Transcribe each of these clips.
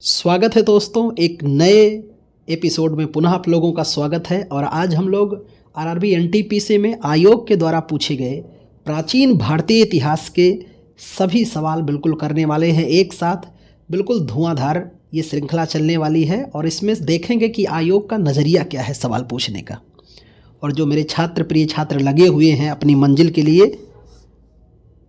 स्वागत है दोस्तों, एक नए एपिसोड में पुनः आप लोगों का स्वागत है। और आज हम लोग आरआरबी एनटीपीसी में आयोग के द्वारा पूछे गए प्राचीन भारतीय इतिहास के सभी सवाल बिल्कुल करने वाले हैं एक साथ। बिल्कुल धुआंधार ये श्रृंखला चलने वाली है और इसमें देखेंगे कि आयोग का नज़रिया क्या है सवाल पूछने का। और जो मेरे प्रिय छात्र लगे हुए हैं अपनी मंजिल के लिए,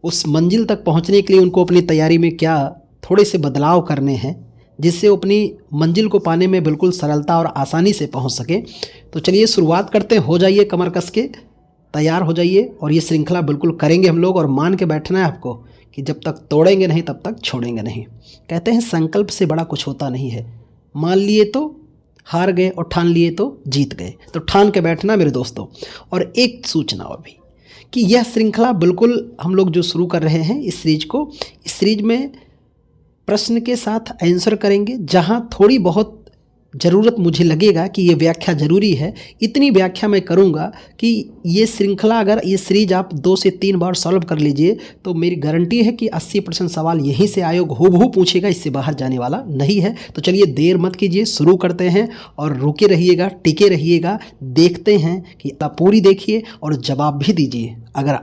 उस मंजिल तक पहुंचने के लिए उनको अपनी तैयारी में क्या थोड़े से बदलाव करने हैं जिससे वो अपनी मंजिल को पाने में बिल्कुल सरलता और आसानी से पहुंच सके। तो चलिए शुरुआत करते हैं। हो जाइए कमर कस के, तैयार हो जाइए और ये श्रृंखला बिल्कुल करेंगे हम लोग। और मान के बैठना है आपको कि जब तक तोड़ेंगे नहीं तब तक छोड़ेंगे नहीं। कहते हैं संकल्प से बड़ा कुछ होता नहीं है। मान लिए तो हार गए और ठान लिए तो जीत गए। तो ठान के बैठना मेरे दोस्तों। और एक सूचना और भी कि यह श्रृंखला बिल्कुल हम लोग जो शुरू कर रहे हैं इस सीरीज में प्रश्न के साथ आंसर करेंगे। जहां थोड़ी बहुत ज़रूरत मुझे लगेगा कि ये व्याख्या ज़रूरी है, इतनी व्याख्या मैं करूंगा कि ये श्रृंखला, अगर ये सीरीज आप 2 से 3 बार सॉल्व कर लीजिए तो मेरी गारंटी है कि 80% सवाल यहीं से आयोग हूबहू पूछेगा, इससे बाहर जाने वाला नहीं है। तो चलिए देर मत कीजिए, शुरू करते हैं। और रुके रहिएगा, टिके रहिएगा, देखते हैं कि आप पूरी देखिए और जवाब भी दीजिए। अगर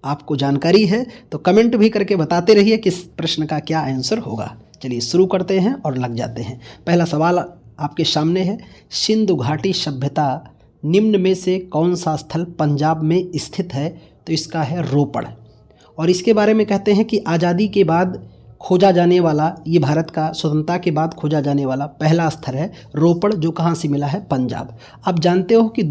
आपको जानकारी है तो कमेंट भी करके बताते रहिए किस प्रश्न का क्या आंसर होगा। चलिए शुरू करते हैं और लग जाते हैं। पहला सवाल आपके सामने है, सिंधु घाटी सभ्यता निम्न में से कौन सा स्थल पंजाब में स्थित है? तो इसका है रोपड़। और इसके बारे में कहते हैं कि आज़ादी के बाद खोजा जाने वाला, ये भारत का स्वतंत्रता के बाद खोजा जाने वाला पहला स्थल है रोपड़, जो कहाँ से मिला है? पंजाब। आप जानते हो कि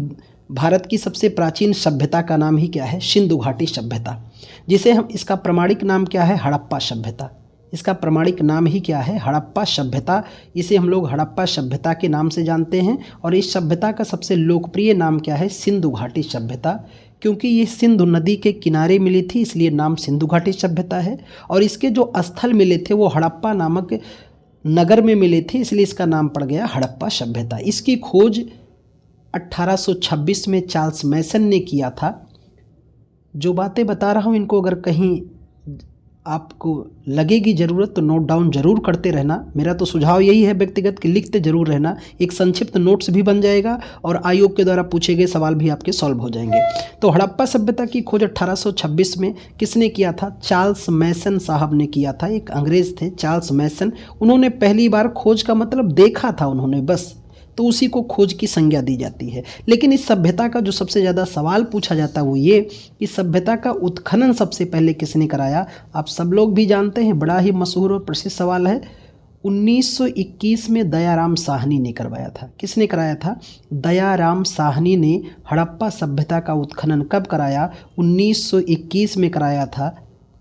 भारत की सबसे प्राचीन सभ्यता का नाम ही क्या है? सिंधु घाटी सभ्यता, जिसे हम, इसका प्रमाणिक नाम क्या है? हड़प्पा सभ्यता। इसका प्रमाणिक नाम ही क्या है? हड़प्पा सभ्यता। इसे हम लोग हड़प्पा सभ्यता के नाम से जानते हैं। और इस सभ्यता का सबसे लोकप्रिय नाम क्या है? सिंधु घाटी सभ्यता। क्योंकि ये सिंधु नदी के किनारे मिली थी इसलिए नाम सिंधु घाटी सभ्यता है। और इसके जो स्थल मिले थे वो हड़प्पा नामक नगर में मिले थे, इसलिए इसका नाम पड़ गया हड़प्पा सभ्यता। इसकी खोज 1826 में चार्ल्स मैसन ने किया था। जो बातें बता रहा हूँ इनको अगर कहीं आपको लगेगी ज़रूरत तो नोट डाउन ज़रूर करते रहना। मेरा तो सुझाव यही है व्यक्तिगत कि लिखते ज़रूर रहना। एक संक्षिप्त नोट्स भी बन जाएगा और आयोग के द्वारा पूछे गए सवाल भी आपके सॉल्व हो जाएंगे। तो हड़प्पा सभ्यता की खोज 1826 में किसने किया था? चार्ल्स मैसन साहब ने किया था। एक अंग्रेज़ थे चार्ल्स मैसन। उन्होंने पहली बार खोज का मतलब देखा था उन्होंने बस, तो उसी को खोज की संज्ञा दी जाती है। लेकिन इस सभ्यता का जो सबसे ज़्यादा सवाल पूछा जाता है वो ये, इस सभ्यता का उत्खनन सबसे पहले किसने कराया? आप सब लोग भी जानते हैं, बड़ा ही मशहूर और प्रसिद्ध सवाल है। 1921 में दयाराम साहनी ने करवाया था। किसने कराया था? दयाराम साहनी ने हड़प्पा सभ्यता का उत्खनन कब कराया? 1921 में कराया था।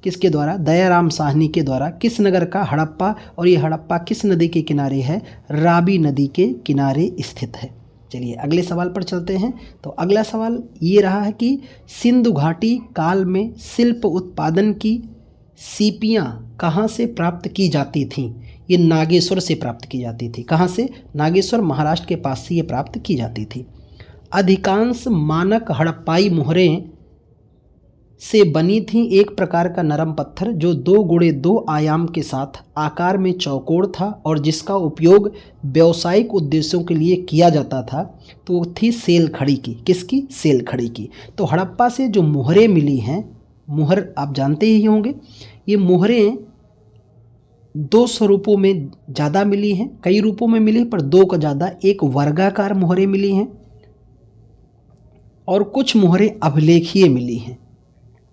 किसके द्वारा? दयाराम साहनी के द्वारा। किस नगर का? हड़प्पा। और ये हड़प्पा किस नदी के किनारे है? रावी नदी के किनारे स्थित है। चलिए अगले सवाल पर चलते हैं। तो अगला सवाल ये रहा है कि सिंधु घाटी काल में शिल्प उत्पादन की सीपियाँ कहाँ से प्राप्त की जाती थीं? ये नागेश्वर से प्राप्त की जाती थी। कहाँ से? नागेश्वर, महाराष्ट्र के पास से ये प्राप्त की जाती थी। अधिकांश मानक हड़प्पाई मोहरें से बनी थी एक प्रकार का नरम पत्थर जो 2x2 आयाम के साथ आकार में चौकोर था और जिसका उपयोग व्यावसायिक उद्देश्यों के लिए किया जाता था। तो वो थी सेल खड़ी की। किसकी? सेल खड़ी की। तो हड़प्पा से जो मोहरें मिली हैं, मोहर आप जानते ही होंगे, ये मोहरें 2 स्वरूपों में ज़्यादा मिली हैं, कई रूपों में मिली पर 2 का ज़्यादा। एक वर्गाकार मोहरें मिली हैं और कुछ मोहरें अभिलेखीय मिली हैं।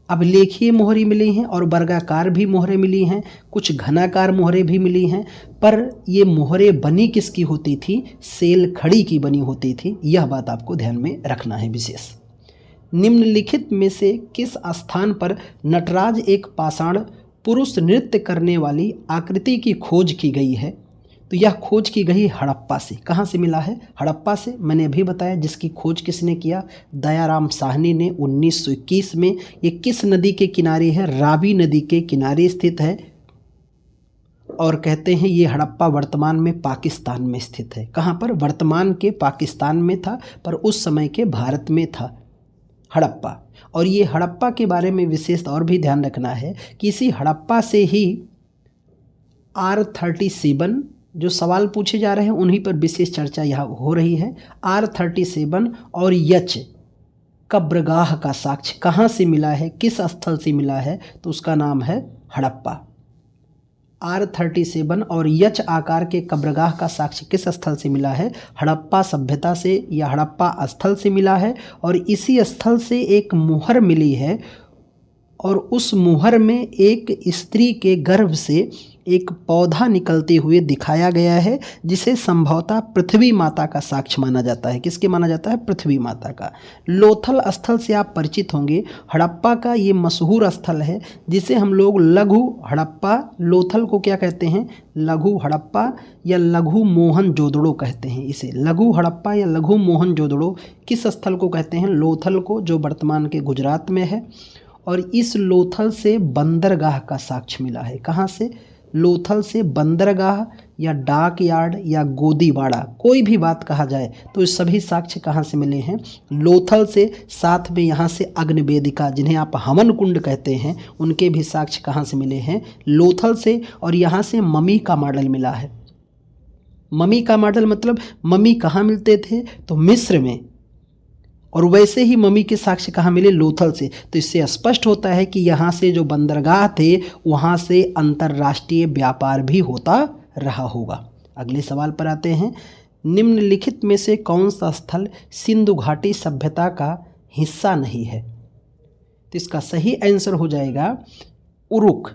अभिलेखीय मोहरें मिली हैं और वर्गाकार भी मोहरें मिली हैं, कुछ घनाकार मोहरें भी मिली हैं। पर ये मोहरें बनी किसकी होती थी? सेल खड़ी की बनी होती थी। यह बात आपको ध्यान में रखना है विशेष। निम्नलिखित में से किस स्थान पर नटराज एक पाषाण पुरुष नृत्य करने वाली आकृति की खोज की गई है? तो यह खोज की गई हड़प्पा से। कहाँ से मिला है? हड़प्पा से। मैंने अभी बताया जिसकी खोज किसने किया? दयाराम साहनी ने 1921 में। ये किस नदी के किनारे है? रावी नदी के किनारे स्थित है। और कहते हैं ये हड़प्पा वर्तमान में पाकिस्तान में स्थित है। कहाँ पर? वर्तमान के पाकिस्तान में था पर उस समय के भारत में था हड़प्पा। और ये हड़प्पा के बारे में विशेष और भी ध्यान रखना है कि इसी हड़प्पा से ही R37 जो सवाल पूछे जा रहे हैं उन्हीं पर विशेष चर्चा यहाँ हो रही है। R37 और यच कब्रगाह का साक्ष्य कहाँ से मिला है, किस स्थल से मिला है, तो उसका नाम है हड़प्पा। R37 और यच आकार के कब्रगाह का साक्ष्य किस स्थल से मिला है, हड़प्पा सभ्यता से या हड़प्पा स्थल से मिला है। और इसी स्थल से एक मुहर मिली है और उस मुहर में एक स्त्री के गर्भ से एक पौधा निकलते हुए दिखाया गया है, जिसे संभवतः पृथ्वी माता का साक्ष्य माना जाता है। किसके माना जाता है, पृथ्वी माता का। लोथल स्थल से आप परिचित होंगे। हड़प्पा का ये मशहूर स्थल है जिसे हम लोग लघु हड़प्पा, लोथल को क्या कहते हैं, लघु हड़प्पा या लघु मोहनजोदड़ो कहते हैं। इसे लघु हड़प्पा या लघु मोहनजोदड़ो किस स्थल को कहते हैं, लोथल को, जो वर्तमान के गुजरात में है। और इस लोथल से बंदरगाह का साक्ष्य मिला है। कहाँ से, लोथल से बंदरगाह या डाक यार्ड या गोदीवाड़ा, कोई भी बात कहा जाए तो ये सभी साक्ष्य कहाँ से मिले हैं, लोथल से। साथ में यहाँ से अग्निवेदिका, जिन्हें आप हवन कुंड कहते हैं, उनके भी साक्ष्य कहाँ से मिले हैं, लोथल से। और यहाँ से मम्मी का मॉडल मिला है। मम्मी का मॉडल मतलब मम्मी कहाँ मिलते थे, तो मिस्र में। और वैसे ही मम्मी के साक्ष्य कहाँ मिले, लोथल से। तो इससे स्पष्ट होता है कि यहाँ से जो बंदरगाह थे वहाँ से अंतर्राष्ट्रीय व्यापार भी होता रहा होगा। अगले सवाल पर आते हैं। निम्नलिखित में से कौन सा स्थल सिंधु घाटी सभ्यता का हिस्सा नहीं है, तो इसका सही आंसर हो जाएगा उरुक।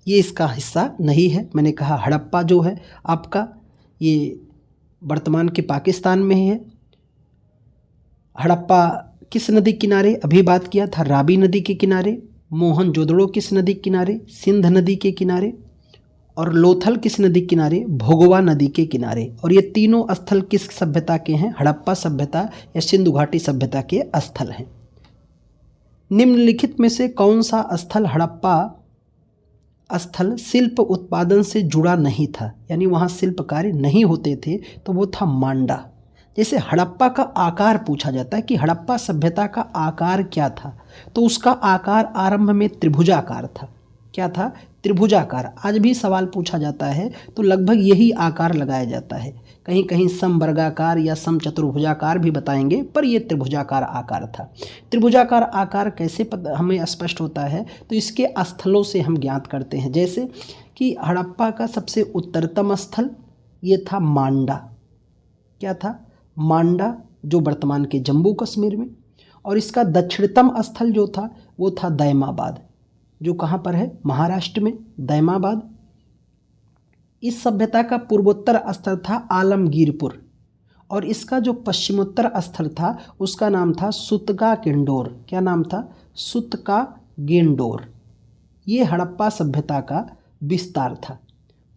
ये इसका हिस्सा नहीं है। मैंने कहा हड़प्पा जो है आपका, ये वर्तमान के पाकिस्तान में ही है। हड़प्पा किस नदी किनारे, अभी बात किया था, रावी नदी के किनारे। मोहनजोदड़ो किस नदी के किनारे, सिंध नदी के किनारे। और लोथल किस नदी के किनारे, भोगवा नदी के किनारे। और ये तीनों स्थल किस सभ्यता के हैं, हड़प्पा सभ्यता या सिंधु घाटी सभ्यता के स्थल हैं। निम्नलिखित में से कौन सा स्थल हड़प्पा स्थल शिल्प उत्पादन से जुड़ा नहीं था, यानी वहाँ शिल्प कार्य नहीं होते थे, तो वो था मांडा। जैसे हड़प्पा का आकार पूछा जाता है कि हड़प्पा सभ्यता का आकार क्या था, तो उसका आकार आरंभ में त्रिभुजाकार था। क्या था, त्रिभुजाकार। आज भी सवाल पूछा जाता है तो लगभग यही आकार लगाया जाता है। कहीं कहीं समवर्गाकार या समचतुर्भुजाकार भी बताएंगे, पर यह त्रिभुजाकार आकार था। त्रिभुजाकार आकार कैसे हमें स्पष्ट होता है, तो इसके स्थलों से हम ज्ञात करते हैं। जैसे कि हड़प्पा का सबसे उत्तरतम स्थल ये था मांडा। क्या था, मांडा, जो वर्तमान के जम्मू कश्मीर में। और इसका दक्षिणतम स्थल जो था वो था दैमाबाद, जो कहाँ पर है, महाराष्ट्र में, दैमाबाद। इस सभ्यता का पूर्वोत्तर स्थल था आलमगीरपुर। और इसका जो पश्चिमोत्तर स्थल था उसका नाम था सुतका गेंडोर। क्या नाम था, सुतका गेंडोर। ये हड़प्पा सभ्यता का विस्तार था।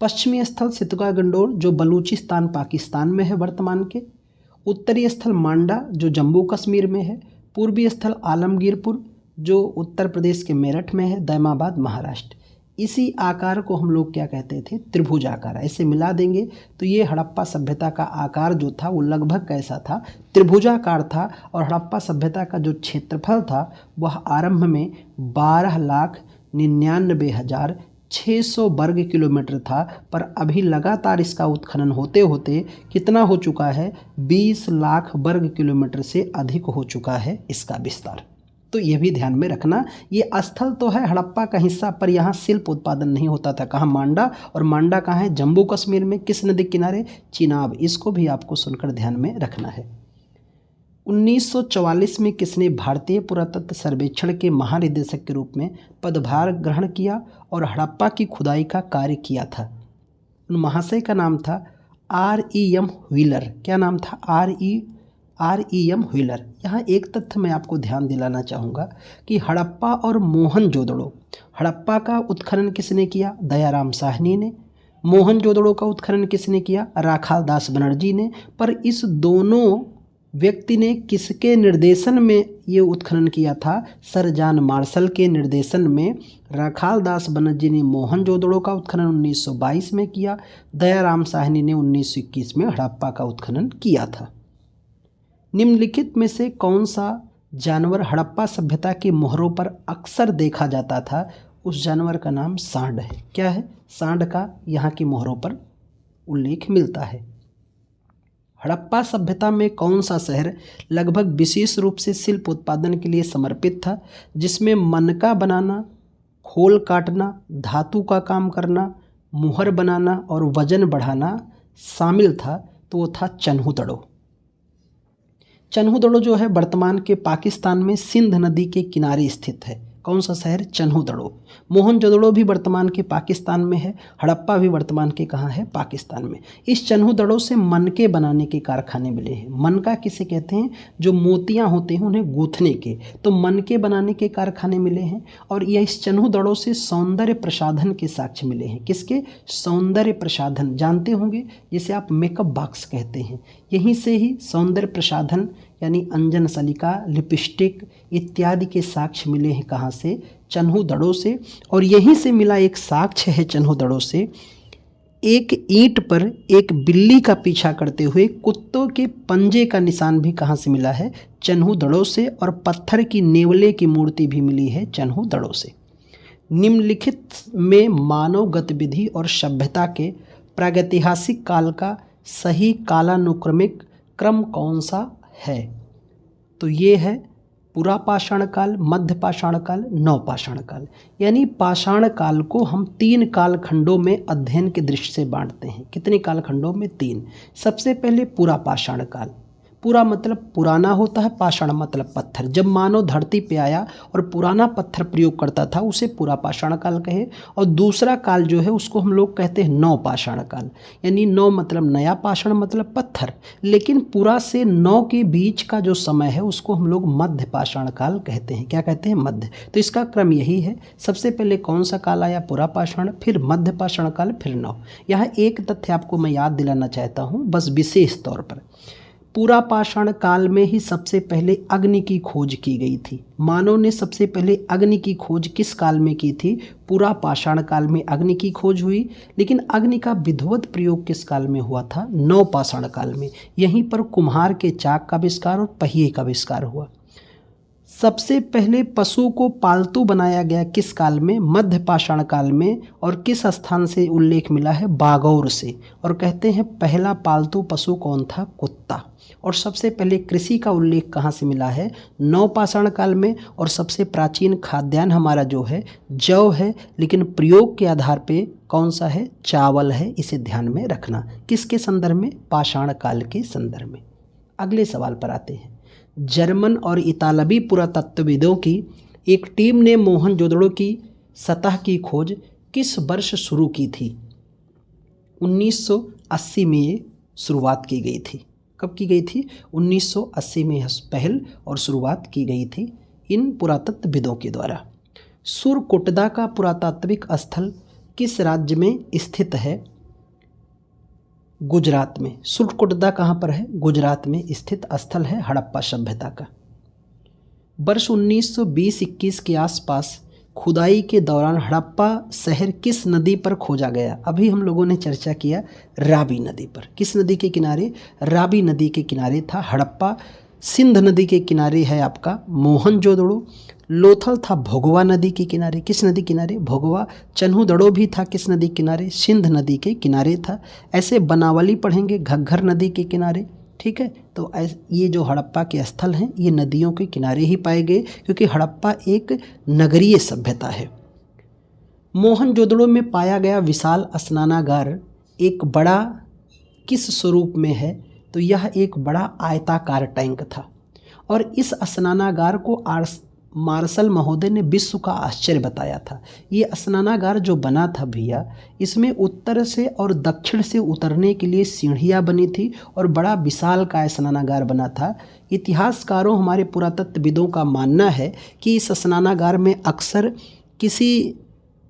पश्चिमी स्थल सुतका गेंडोर, जो बलूचिस्तान पाकिस्तान में है वर्तमान के। उत्तरी स्थल मांडा, जो जम्मू कश्मीर में है। पूर्वी स्थल आलमगीरपुर, जो उत्तर प्रदेश के मेरठ में है। दैमाबाद महाराष्ट्र। इसी आकार को हम लोग क्या कहते थे, त्रिभुजाकार। ऐसे मिला देंगे तो ये हड़प्पा सभ्यता का आकार जो था वो लगभग कैसा था, त्रिभुजाकार था। और हड़प्पा सभ्यता का जो क्षेत्रफल था वह आरंभ में 12,99,600 वर्ग किलोमीटर था, पर अभी लगातार इसका उत्खनन होते होते कितना हो चुका है, 20 लाख वर्ग किलोमीटर से अधिक हो चुका है इसका विस्तार। तो ये भी ध्यान में रखना। ये स्थल तो है हड़प्पा का हिस्सा, पर यहाँ शिल्प उत्पादन नहीं होता था। कहाँ, मांडा। और मांडा कहाँ है, जम्मू कश्मीर में। किस नदी किनारे, चिनाब। इसको भी आपको सुनकर ध्यान में रखना है। 1944 में किसने भारतीय पुरातत्व सर्वेक्षण के महानिदेशक के रूप में पदभार ग्रहण किया और हड़प्पा की खुदाई का कार्य किया था? उन महाशय का नाम था R.E.M. व्हीलर। क्या नाम था, R.E.M. व्हीलर। यहाँ एक तथ्य मैं आपको ध्यान दिलाना चाहूँगा कि हड़प्पा और मोहनजोदड़ो, हड़प्पा का उत्खनन किसने किया, दयाराम साहनी ने। मोहनजोदड़ो का उत्खनन किसने किया, राखाल दास बनर्जी ने। पर इस दोनों व्यक्ति ने किसके निर्देशन में ये उत्खनन किया था, सर जॉन मार्शल के निर्देशन में। राखाल दास बनर्जी ने मोहनजोदड़ो का उत्खनन 1922 में किया। दयाराम साहनी ने 1921 में हड़प्पा का उत्खनन किया था। निम्नलिखित में से कौन सा जानवर हड़प्पा सभ्यता की मोहरों पर अक्सर देखा जाता था? उस जानवर का नाम सांड है। क्या है, सांड का यहाँ की मोहरों पर उल्लेख मिलता है। हड़प्पा सभ्यता में कौन सा शहर लगभग विशेष रूप से शिल्प उत्पादन के लिए समर्पित था, जिसमें मनका बनाना, खोल काटना, धातु का काम करना, मुहर बनाना और वजन बढ़ाना शामिल था? तो वो था चन्हुदड़ो। चन्हुदड़ो जो है वर्तमान के पाकिस्तान में सिंध नदी के किनारे स्थित है। कौन सा शहर? चन्हुदड़ो। मोहनजोदड़ो भी वर्तमान के पाकिस्तान में है। हड़प्पा भी वर्तमान के कहाँ है? पाकिस्तान में। इस चन्हुदड़ो से मनके बनाने के कारखाने मिले हैं। मनका किसे कहते हैं? जो मोतियां होते हैं उन्हें गूंथने के, तो मनके बनाने के कारखाने मिले हैं। और यह इस चन्हुदड़ो से सौंदर्य प्रसाधन के साक्ष्य मिले हैं। किसके? सौंदर्य प्रसाधन, जानते होंगे जिसे आप मेकअप बॉक्स कहते हैं। यहीं से ही सौंदर्य प्रसाधन यानी अंजन सलिका, लिपस्टिक इत्यादि के साक्ष्य मिले हैं। कहाँ से? चन्हुदड़ो से। और यहीं से मिला एक साक्ष्य है चन्हुदड़ो से, एक ईंट पर एक बिल्ली का पीछा करते हुए कुत्तों के पंजे का निशान भी कहाँ से मिला है? चन्हुदड़ो से। और पत्थर की नेवले की मूर्ति भी मिली है चन्हुदड़ो से। निम्नलिखित में मानव गतिविधि और सभ्यता के प्रागैतिहासिक काल का सही कालानुक्रमिक क्रम कौन सा है? तो ये है पुरा पाषाण काल, मध्य पाषाण काल, नवपाषाण काल। यानी पाषाण काल को हम 3 कालखंडों में अध्ययन के दृष्टि से बांटते हैं। कितने कालखंडों में? 3। सबसे पहले पुरा पाषाण काल। पुरा मतलब पुराना होता है, पाषाण मतलब पत्थर। जब मानव धरती पे आया और पुराना पत्थर प्रयोग करता था उसे पुरा पाषाण काल कहे। और दूसरा काल जो है उसको हम लोग कहते हैं नव पाषाण काल। यानी नव मतलब नया, पाषाण मतलब पत्थर। लेकिन पुरा से नौ के बीच का जो समय है उसको हम लोग मध्य पाषाण काल कहते हैं। क्या कहते हैं? मध्य। तो इसका क्रम यही है। सबसे पहले कौन सा काल आया? पुरा पाषाण, फिर मध्य पाषाण काल, फिर नव। यहाँ एक तथ्य आपको मैं याद दिलाना चाहता हूँ बस विशेष तौर पर। पूरा पाषाण काल में ही सबसे पहले अग्नि की खोज की गई थी। मानव ने सबसे पहले अग्नि की खोज किस काल में की थी? पूरा पाषाण काल में अग्नि की खोज हुई। लेकिन अग्नि का विधिवत प्रयोग किस काल में हुआ था? नव पाषाण काल में। यहीं पर कुम्हार के चाक का आविष्कार और पहिए का आविष्कार हुआ। सबसे पहले पशु को पालतू बनाया गया किस काल में? मध्य पाषाण काल में। और किस स्थान से उल्लेख मिला है? बागौर से। और कहते हैं पहला पालतू पशु कौन था? कुत्ता। और सबसे पहले कृषि का उल्लेख कहाँ से मिला है? नवपाषाण काल में। और सबसे प्राचीन खाद्यान्न हमारा जो है जौ है, लेकिन प्रयोग के आधार पे कौन सा है? चावल है। इसे ध्यान में रखना। किसके संदर्भ में? पाषाण काल के संदर्भ में। अगले सवाल पर आते हैं। जर्मन और इतालवी पुरातत्वविदों की एक टीम ने मोहनजोदड़ो की सतह की खोज किस वर्ष शुरू की थी? 1980 में ये शुरुआत की गई थी। कब की गई थी? 1980 में पहल और शुरुआत की गई थी इन पुरातत्वविदों के द्वारा। सुरकोटदा का पुरातात्विक स्थल किस राज्य में स्थित है? गुजरात में। सुरकोटदा कहाँ पर है? गुजरात में स्थित स्थल है हड़प्पा सभ्यता का। वर्ष 1920-21 के आसपास खुदाई के दौरान हड़प्पा शहर किस नदी पर खोजा गया? अभी हम लोगों ने चर्चा किया रावी नदी पर। किस नदी के किनारे? रावी नदी के किनारे था हड़प्पा। सिंध नदी के किनारे है आपका मोहनजोदड़ो। लोथल था भोगवा नदी के किनारे। किस नदी किनारे? भोगवा। चन्हुदड़ो भी था किस नदी किनारे? सिंध नदी के किनारे था। ऐसे बनावली पढ़ेंगे घग्घर नदी के किनारे। ठीक है, तो ये जो हड़प्पा के स्थल हैं ये नदियों के किनारे ही पाए गए, क्योंकि हड़प्पा एक नगरीय सभ्यता है। मोहनजोदड़ो में पाया गया विशाल स्नानागार एक बड़ा किस स्वरूप में है? तो यह एक बड़ा आयताकार टैंक था। और इस स्नानागार को मार्शल महोदय ने विश्व का आश्चर्य बताया था। ये स्नानागार जो बना था भैया, इसमें उत्तर से और दक्षिण से उतरने के लिए सीढ़ियाँ बनी थी और बड़ा विशाल का स्नानागार बना था। इतिहासकारों, हमारे पुरातत्वविदों का मानना है कि इस स्नानागार में अक्सर किसी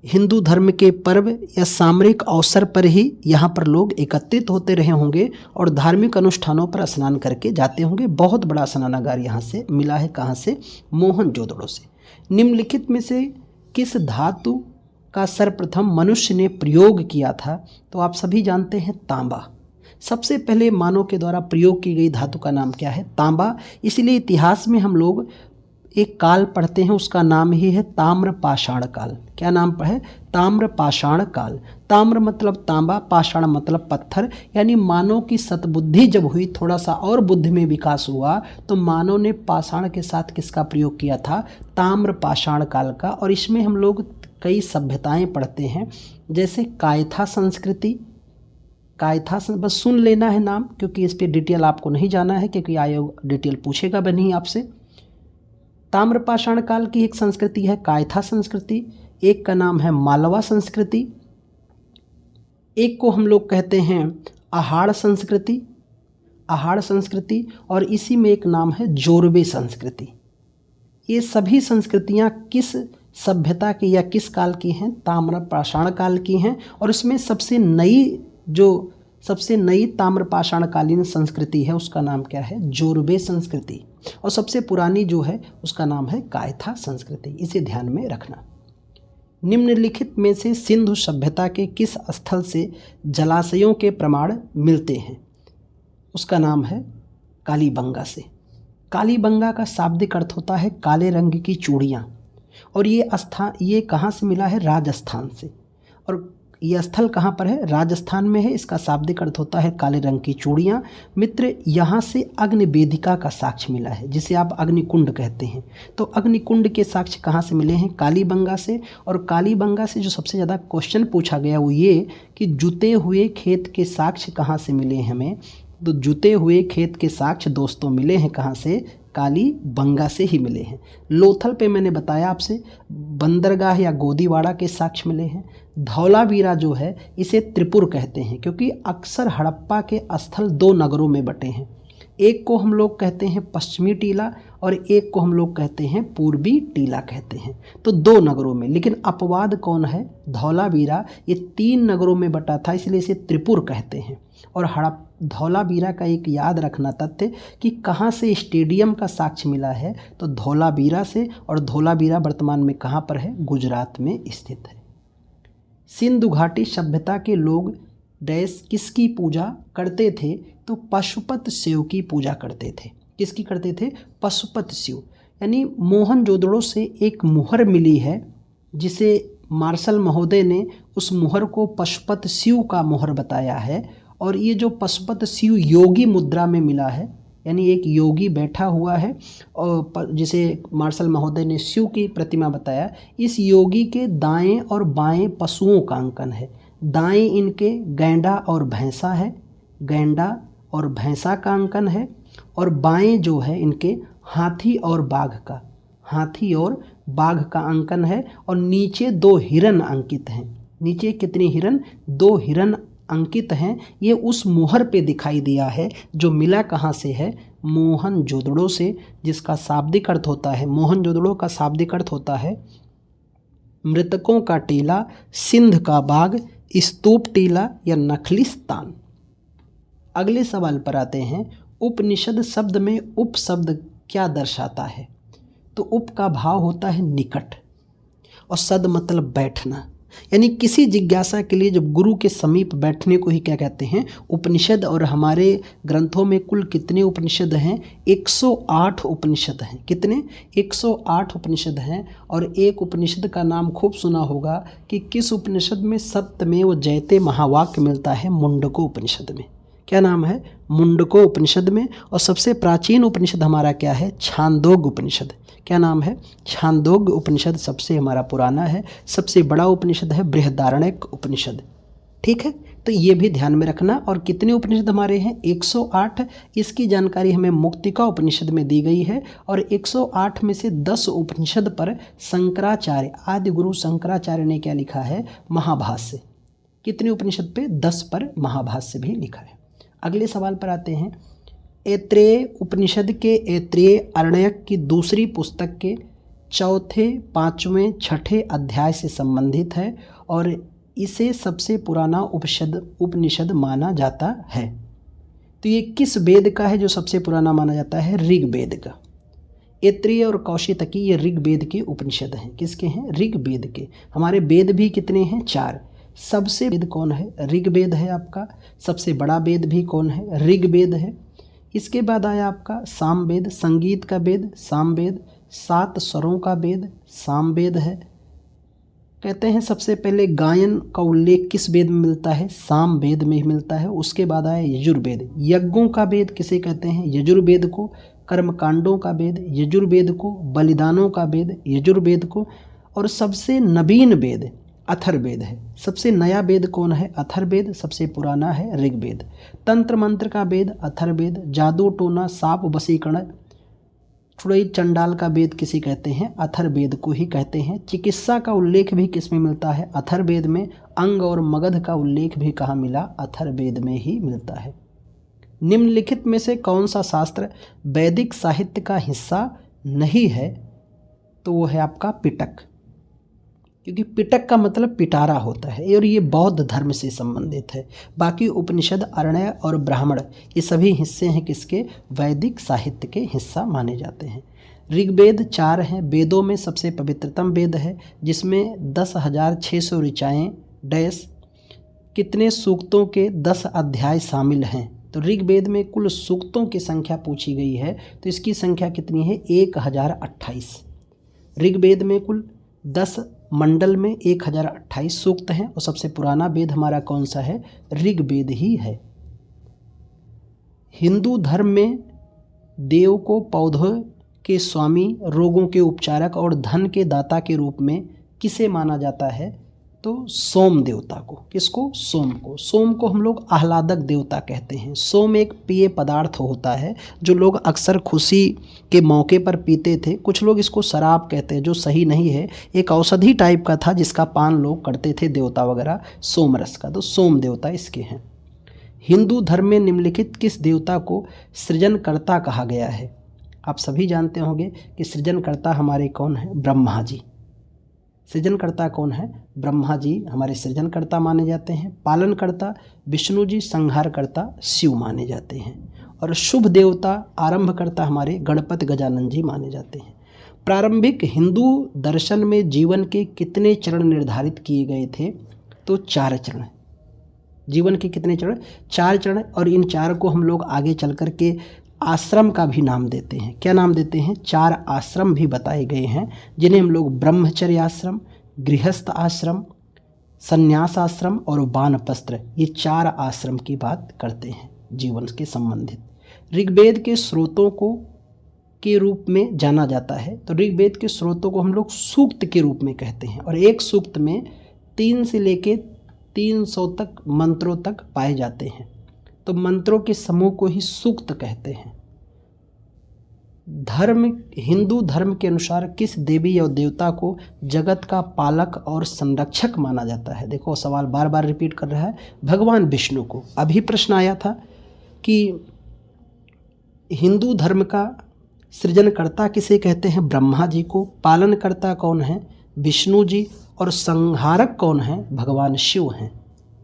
हिंदू धर्म के पर्व या सामरिक अवसर पर ही यहाँ पर लोग एकत्रित होते रहे होंगे और धार्मिक अनुष्ठानों पर स्नान करके जाते होंगे। बहुत बड़ा स्नानागार यहाँ से मिला है। कहाँ से? मोहनजोदड़ो से। निम्नलिखित में से किस धातु का सर्वप्रथम मनुष्य ने प्रयोग किया था? तो आप सभी जानते हैं तांबा। सबसे पहले मानव के द्वारा प्रयोग की गई धातु का नाम क्या है? तांबा। इसलिए इतिहास में हम लोग एक काल पढ़ते हैं, उसका नाम ही है ताम्र पाषाण काल। क्या नाम है? ताम्र पाषाण काल। ताम्र मतलब तांबा, पाषाण मतलब पत्थर। यानी मानव की सतबुद्धि जब हुई, थोड़ा सा और बुद्धि में विकास हुआ, तो मानव ने पाषाण के साथ किसका प्रयोग किया था? ताम्र पाषाण काल का। और इसमें हम लोग कई सभ्यताएं पढ़ते हैं, जैसे कायथा संस्कृति। कायथा बस सुन लेना है नाम, क्योंकि इस पर डिटेल आपको नहीं जाना है, क्योंकि आयोग डिटेल पूछेगा भी नहीं आपसे। ताम्रपाषाण काल की एक संस्कृति है कायथा संस्कृति, एक का नाम है मालवा संस्कृति, एक को हम लोग कहते हैं आहाड़ संस्कृति, आहाड़ संस्कृति, और इसी में एक नाम है जोरवे संस्कृति। ये सभी संस्कृतियाँ किस सभ्यता की या किस काल की हैं? ताम्रपाषाण काल की हैं। और इसमें सबसे नई ताम्रपाषाणकालीन संस्कृति है, उसका नाम क्या है? जोरवे संस्कृति। और सबसे पुरानी जो है उसका नाम है कायथा संस्कृति। इसे ध्यान में रखना। निम्नलिखित में से सिंधु सभ्यता के किस स्थल से जलाशयों के प्रमाण मिलते हैं? उसका नाम है कालीबंगा से। कालीबंगा का शाब्दिक अर्थ होता है काले रंग की चूड़ियाँ, और ये कहाँ से मिला है? राजस्थान से। और यह स्थल कहाँ पर है? राजस्थान में है। इसका शाब्दिक अर्थ होता है काले रंग की चूड़ियाँ। मित्र, यहाँ से अग्नि वेदिका का साक्ष्य मिला है, जिसे आप अग्निकुंड कहते हैं। तो अग्निकुंड के साक्ष्य कहाँ से मिले हैं? कालीबंगा से। और कालीबंगा से जो सबसे ज़्यादा क्वेश्चन पूछा गया वो ये कि जुते हुए खेत के साक्ष्य कहाँ से मिले हैं हमें? तो जुते हुए खेत के साक्ष्य दोस्तों मिले हैं कहाँ से? कालीबंगा से ही मिले हैं। लोथल पे मैंने बताया आपसे बंदरगाह या गोदीवाड़ा के साक्ष्य मिले हैं। धौलावीरा जो है इसे त्रिपुर कहते हैं, क्योंकि अक्सर हड़प्पा के स्थल दो नगरों में बटे हैं। एक को हम लोग कहते हैं पश्चिमी टीला और एक को हम लोग कहते हैं पूर्वी टीला कहते हैं। तो दो नगरों में, लेकिन अपवाद कौन है? धौलावीरा। ये 3 नगरों में बटा था, इसलिए इसे त्रिपुर कहते हैं। और धौलावीरा का एक याद रखना तथ्य कि कहाँ से स्टेडियम का साक्ष्य मिला है, तो धौलावीरा से। और धौलावीरा वर्तमान में कहाँ पर है? गुजरात में स्थित है। सिंधु घाटी सभ्यता के लोग डैश किसकी पूजा करते थे? तो पशुपत शिव की पूजा करते थे। किसकी करते थे? पशुपत शिव। यानी मोहनजोदड़ो से एक मुहर मिली है, जिसे मार्शल महोदय ने उस मुहर को पशुपत शिव का मुहर बताया है। और ये जो पशुपत शिव योगी मुद्रा में मिला है, यानी एक योगी बैठा हुआ है और जिसे मार्शल महोदय ने शिव की प्रतिमा बताया। इस योगी के दाएं और बाएं पशुओं का अंकन है। दाएं इनके गैंडा और भैंसा है, गैंडा और भैंसा का अंकन है। और बाएं जो है इनके हाथी और बाघ का अंकन है। और नीचे 2 हिरन अंकित हैं। नीचे कितने हिरन? 2 हिरन अंकित हैं। ये उस मुहर पे दिखाई दिया है, जो मिला कहाँ से है? मोहनजोदड़ो से, जिसका शाब्दिक अर्थ होता है, मोहनजोदड़ो का शाब्दिक अर्थ होता है मृतकों का टीला, सिंध का बाग, स्तूप टीला या नखलिस्तान। अगले सवाल पर आते हैं। उपनिषद शब्द में उप शब्द क्या दर्शाता है? तो उप का भाव होता है निकट, और सद मतलब बैठना। यानी किसी जिज्ञासा के लिए जब गुरु के समीप बैठने को ही क्या कहते हैं? उपनिषद। और हमारे ग्रंथों में कुल कितने उपनिषद हैं? 108 उपनिषद हैं। कितने? 108 उपनिषद हैं। और एक उपनिषद का नाम खूब सुना होगा कि किस उपनिषद में सत्यमेव जयते महावाक्य मिलता है? मुंडको उपनिषद में। क्या नाम है? मुंडको उपनिषद में। और सबसे प्राचीन उपनिषद हमारा क्या है? छांदोग्य उपनिषद। क्या नाम है? छांदोग्य उपनिषद सबसे हमारा पुराना है। सबसे बड़ा उपनिषद है बृहदारण्यक उपनिषद। ठीक है, तो ये भी ध्यान में रखना। और कितने उपनिषद हमारे हैं? 108। इसकी जानकारी हमें मुक्तिका उपनिषद में दी गई है। और 108 में से 10 उपनिषद पर शंकराचार्य, आदि गुरु शंकराचार्य ने क्या लिखा है? महाभाष्य। कितने उपनिषद पे? 10 पर महाभाष्य भी लिखा है। अगले सवाल पर आते हैं। ऐत्रेय उपनिषद के ऐत्रेय अरण्यक की दूसरी पुस्तक के 4, 5वें, 6ठे अध्याय से संबंधित है, और इसे सबसे पुराना उपनिषद माना जाता है। तो ये किस वेद का है जो सबसे पुराना माना जाता है? ऋग्वेद का। ऐत्रेय और कौशितकी ये ऋग्वेद के उपनिषद हैं। किसके हैं? ऋग्वेद के। हमारे वेद भी कितने हैं? 4। सबसे वेद कौन है? ऋग्वेद है आपका। सबसे बड़ा वेद भी कौन है? ऋग्वेद है। इसके बाद आया आपका सामवेद, संगीत का वेद सामवेद। 7 स्वरों का वेद सामवेद है। कहते हैं सबसे पहले गायन का उल्लेख किस वेद में मिलता है? सामवेद में ही मिलता है। उसके बाद आया यजुर्वेद। यज्ञों का वेद किसे कहते हैं? यजुर्वेद को। कर्मकांडों का वेद यजुर्वेद को। बलिदानों का वेद यजुर्वेद को। और सबसे नवीन वेद अथर्ववेद है। सबसे नया वेद कौन है? अथर्ववेद। सबसे पुराना है ऋग्वेद। तंत्र मंत्र का वेद अथर्ववेद। जादू टोना सांप वशीकरण चुड़ैल चंडाल का वेद किसे कहते हैं? अथर्ववेद को ही कहते हैं। चिकित्सा का उल्लेख भी किस में मिलता है? अथर्ववेद में। अंग और मगध का उल्लेख भी कहाँ मिला? अथर्ववेद में ही मिलता है। निम्नलिखित में से कौन सा शास्त्र वैदिक साहित्य का हिस्सा नहीं है? तो वो है आपका पिटक, क्योंकि पिटक का मतलब पिटारा होता है और ये बौद्ध धर्म से संबंधित है। बाकी उपनिषद, अरण्य और ब्राह्मण ये सभी हिस्से हैं किसके? वैदिक साहित्य के हिस्सा माने जाते हैं। ऋग्वेद 4 हैं। वेदों में सबसे पवित्रतम वेद है, जिसमें 10,600 ऋचाएँ डैश कितने सूक्तों के 10 अध्याय शामिल हैं? तो ऋग्वेद में कुल सूक्तों की संख्या पूछी गई है, तो इसकी संख्या कितनी है? 1028। ऋग्वेद में कुल 10 मंडल में 1028 सूक्त हैं और सबसे पुराना वेद हमारा कौन सा है? ऋग्वेद ही है। हिंदू धर्म में देव को पौधों के स्वामी, रोगों के उपचारक और धन के दाता के रूप में किसे माना जाता है? तो सोम देवता को। किसको? सोम को। सोम को हम लोग आह्लादक देवता कहते हैं। सोम एक पेय पदार्थ होता है जो लोग अक्सर खुशी के मौके पर पीते थे। कुछ लोग इसको शराब कहते हैं, जो सही नहीं है। एक औषधि टाइप का था जिसका पान लोग करते थे देवता वगैरह, सोमरस का। तो सोम देवता इसके हैं। हिंदू धर्म में निम्नलिखित किस देवता को सृजनकर्ता कहा गया है? आप सभी जानते होंगे कि सृजनकर्ता हमारे कौन है? ब्रह्मा जी। सृजनकर्ता कौन है? ब्रह्मा जी हमारे सृजनकर्ता माने जाते हैं। पालनकर्ता विष्णु जी, संहारकर्ता शिव माने जाते हैं। और शुभ देवता, आरंभकर्ता हमारे गणपति गजानन जी माने जाते हैं। प्रारंभिक हिंदू दर्शन में जीवन के कितने चरण निर्धारित किए गए थे? तो 4 चरण। जीवन के कितने चरण? 4 चरण। और इन 4 को हम लोग आगे चल कर के आश्रम का भी नाम देते हैं। क्या नाम देते हैं? 4 आश्रम भी बताए गए हैं, जिन्हें हम लोग ब्रह्मचर्य आश्रम, गृहस्थ आश्रम, संन्यास आश्रम और वानप्रस्थ, ये 4 आश्रम की बात करते हैं जीवन के संबंधित। ऋग्वेद के स्रोतों को के रूप में जाना जाता है। तो ऋग्वेद के स्रोतों को हम लोग सूक्त के रूप में कहते हैं। और एक सूक्त में 3 से लेके 300 तक मंत्रों तक पाए जाते हैं। तो मंत्रों के समूह को ही सूक्त कहते हैं। धर्म, हिंदू धर्म के अनुसार किस देवी और देवता को जगत का पालक और संरक्षक माना जाता है? देखो सवाल बार बार रिपीट कर रहा है। भगवान विष्णु को। अभी प्रश्न आया था कि हिंदू धर्म का सृजनकर्ता किसे कहते हैं? ब्रह्मा जी को। पालनकर्ता कौन है? विष्णु जी। और संहारक कौन है? भगवान शिव हैं।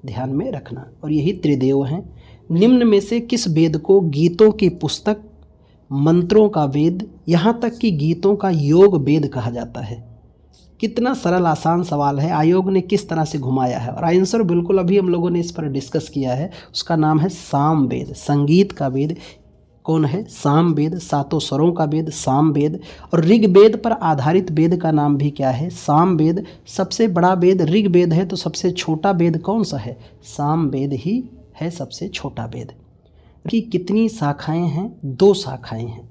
ध्यान में रखना। और यही त्रिदेव हैं। निम्न में से किस वेद को गीतों की पुस्तक, मंत्रों का वेद, यहाँ तक कि गीतों का योग वेद कहा जाता है? कितना सरल आसान सवाल है। आयोग ने किस तरह से घुमाया है। और आंसर बिल्कुल अभी हम लोगों ने इस पर डिस्कस किया है। उसका नाम है सामवेद। संगीत का वेद कौन है? सामवेद। 7 स्वरों का वेद सामवेद। और ऋग्वेद पर आधारित वेद का नाम भी क्या है? सामवेद। सबसे बड़ा वेद ऋग्वेद है, तो सबसे छोटा वेद कौन सा है? सामवेद ही है सबसे छोटा वेद। कि कितनी शाखाएं हैं? 2 शाखाएं हैं।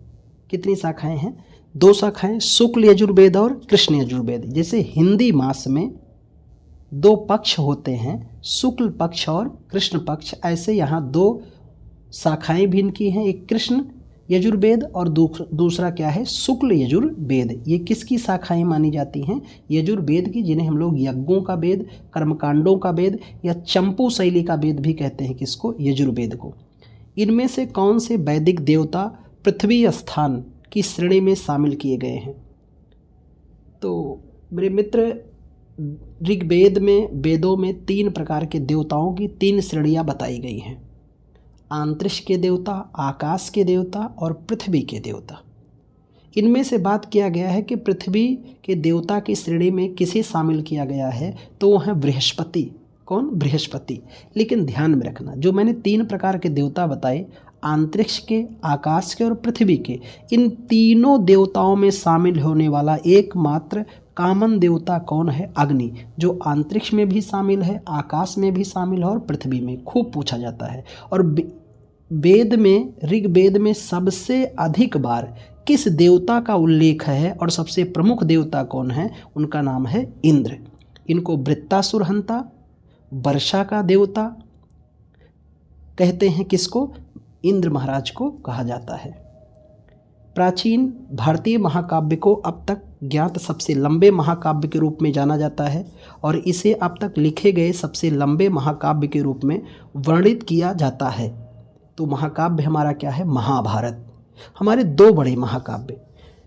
कितनी शाखाएं हैं? 2 शाखाएं, शुक्ल यजुर्वेद और कृष्ण यजुर्वेद। जैसे हिंदी मास में 2 पक्ष होते हैं, शुक्ल पक्ष और कृष्ण पक्ष, ऐसे यहाँ 2 शाखाएं भी इनकी हैं। एक कृष्ण यजुर्वेद और दूसरा क्या है? शुक्ल यजुर्वेद। ये किसकी शाखाएं मानी जाती हैं? यजुर्वेद की, जिन्हें हम लोग यज्ञों का वेद, कर्मकांडों का वेद या चंपू शैली का वेद भी कहते हैं। किसको? यजुर्वेद को। इनमें से कौन से वैदिक देवता पृथ्वी स्थान की श्रेणी में शामिल किए गए हैं? तो मेरे मित्र, ऋग्वेद में, वेदों में 3 प्रकार के देवताओं की 3 श्रेणियां बताई गई हैं। अंतरिक्ष के देवता, आकाश के देवता और पृथ्वी के देवता। इनमें से बात किया गया है कि पृथ्वी के देवता की श्रेणी में किसे शामिल किया गया है? तो वो है बृहस्पति। कौन? बृहस्पति। लेकिन ध्यान में रखना, जो मैंने 3 प्रकार के देवता बताए, अंतरिक्ष के, आकाश के और पृथ्वी के, इन तीनों देवताओं में शामिल होने वाला एकमात्र कॉमन देवता कौन है? अग्नि, जो अंतरिक्ष में भी शामिल है, आकाश में भी शामिल है और पृथ्वी में। खूब पूछा जाता है। और वेद में, ऋग्वेद में सबसे अधिक बार किस देवता का उल्लेख है और सबसे प्रमुख देवता कौन है? उनका नाम है इंद्र। इनको वृत्तासुर हंता, वर्षा का देवता कहते हैं। किसको? इंद्र महाराज को कहा जाता है। प्राचीन भारतीय महाकाव्य को अब तक ज्ञात सबसे लंबे महाकाव्य के रूप में जाना जाता है और इसे अब तक लिखे गए सबसे लंबे महाकाव्य के रूप में वर्णित किया जाता है। तो महाकाव्य हमारा क्या है? महाभारत। हमारे दो बड़े महाकाव्य।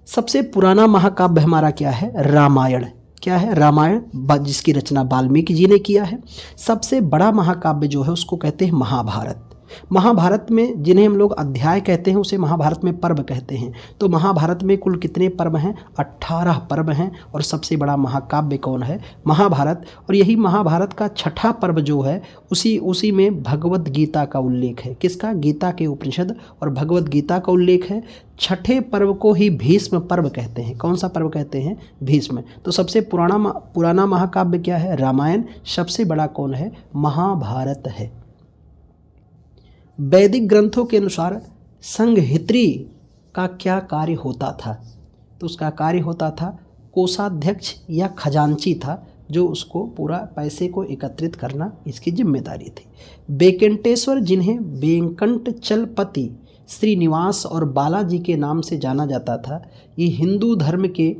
सबसे पुराना महाकाव्य हमारा क्या है? रामायण। क्या है? रामायण, जिसकी रचना वाल्मीकि जी ने किया है। सबसे बड़ा महाकाव्य जो है उसको कहते हैं महाभारत। महाभारत में जिन्हें हम लोग अध्याय कहते हैं उसे महाभारत में पर्व कहते हैं। तो महाभारत में कुल कितने पर्व हैं? 18 पर्व हैं। और सबसे बड़ा महाकाव्य कौन है? महाभारत। और यही महाभारत का छठा पर्व जो है उसी में भगवत गीता का उल्लेख है। किसका? गीता के उपनिषद और भगवत गीता का उल्लेख है। छठे पर्व को ही भीष्म पर्व कहते हैं। कौन सा पर्व कहते हैं? भीष्म। तो सबसे पुराना महाकाव्य क्या है? रामायण। सबसे बड़ा कौन है? महाभारत है। वैदिक ग्रंथों के अनुसार संघहित्री का क्या कार्य होता था? तो उसका कार्य होता था कोषाध्यक्ष या खजांची था, जो उसको पूरा पैसे को एकत्रित करना इसकी जिम्मेदारी थी। वेंकटेश्वर, जिन्हें वेंकटचलपति, श्रीनिवास और बालाजी के नाम से जाना जाता था, ये हिंदू धर्म के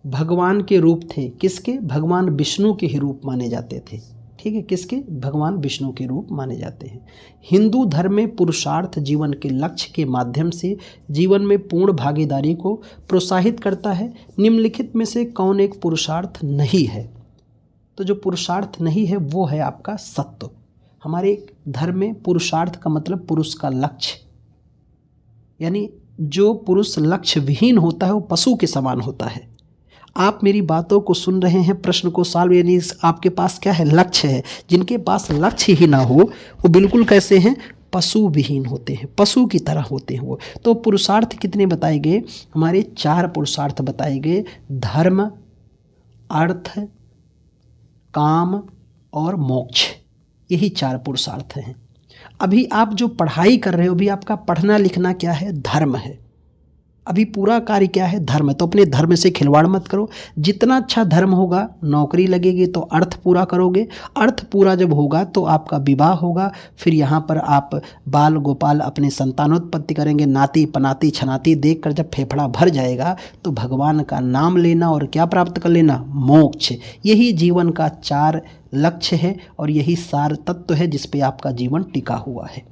भगवान के रूप थे। किसके? भगवान विष्णु के ही रूप माने जाते थे। ठीक है, किसके? भगवान विष्णु के रूप माने जाते हैं। हिंदू धर्म में पुरुषार्थ जीवन के लक्ष्य के माध्यम से जीवन में पूर्ण भागीदारी को प्रोत्साहित करता है। निम्नलिखित में से कौन एक पुरुषार्थ नहीं है? तो जो पुरुषार्थ नहीं है वो है आपका सत्व। हमारे धर्म में पुरुषार्थ का मतलब पुरुष का लक्ष्य, यानी जो पुरुष लक्ष्य विहीन होता है वो पशु के समान होता है। आप मेरी बातों को सुन रहे हैं, प्रश्न को सॉल्व, यानी आपके पास क्या है? लक्ष्य है। जिनके पास लक्ष्य ही ना हो वो बिल्कुल कैसे हैं? पशु विहीन होते हैं, पशु की तरह होते हैं वो। तो पुरुषार्थ कितने बताए गए? हमारे 4 पुरुषार्थ बताए गए। धर्म, अर्थ, काम और मोक्ष, यही 4 पुरुषार्थ हैं। अभी आप जो पढ़ाई कर रहे हो, अभी आपका पढ़ना लिखना क्या है? धर्म है। अभी पूरा कार्य क्या है? धर्म है। तो अपने धर्म से खिलवाड़ मत करो। जितना अच्छा धर्म होगा नौकरी लगेगी, तो अर्थ पूरा करोगे। अर्थ पूरा जब होगा तो आपका विवाह होगा। फिर यहाँ पर आप बाल गोपाल अपने संतानोत्पत्ति करेंगे। नाती पनाती छनाती देखकर जब फेफड़ा भर जाएगा तो भगवान का नाम लेना और क्या प्राप्त कर लेना? मोक्ष। यही जीवन का 4 लक्ष्य है और यही सार तत्व है जिस पे आपका जीवन टिका हुआ है।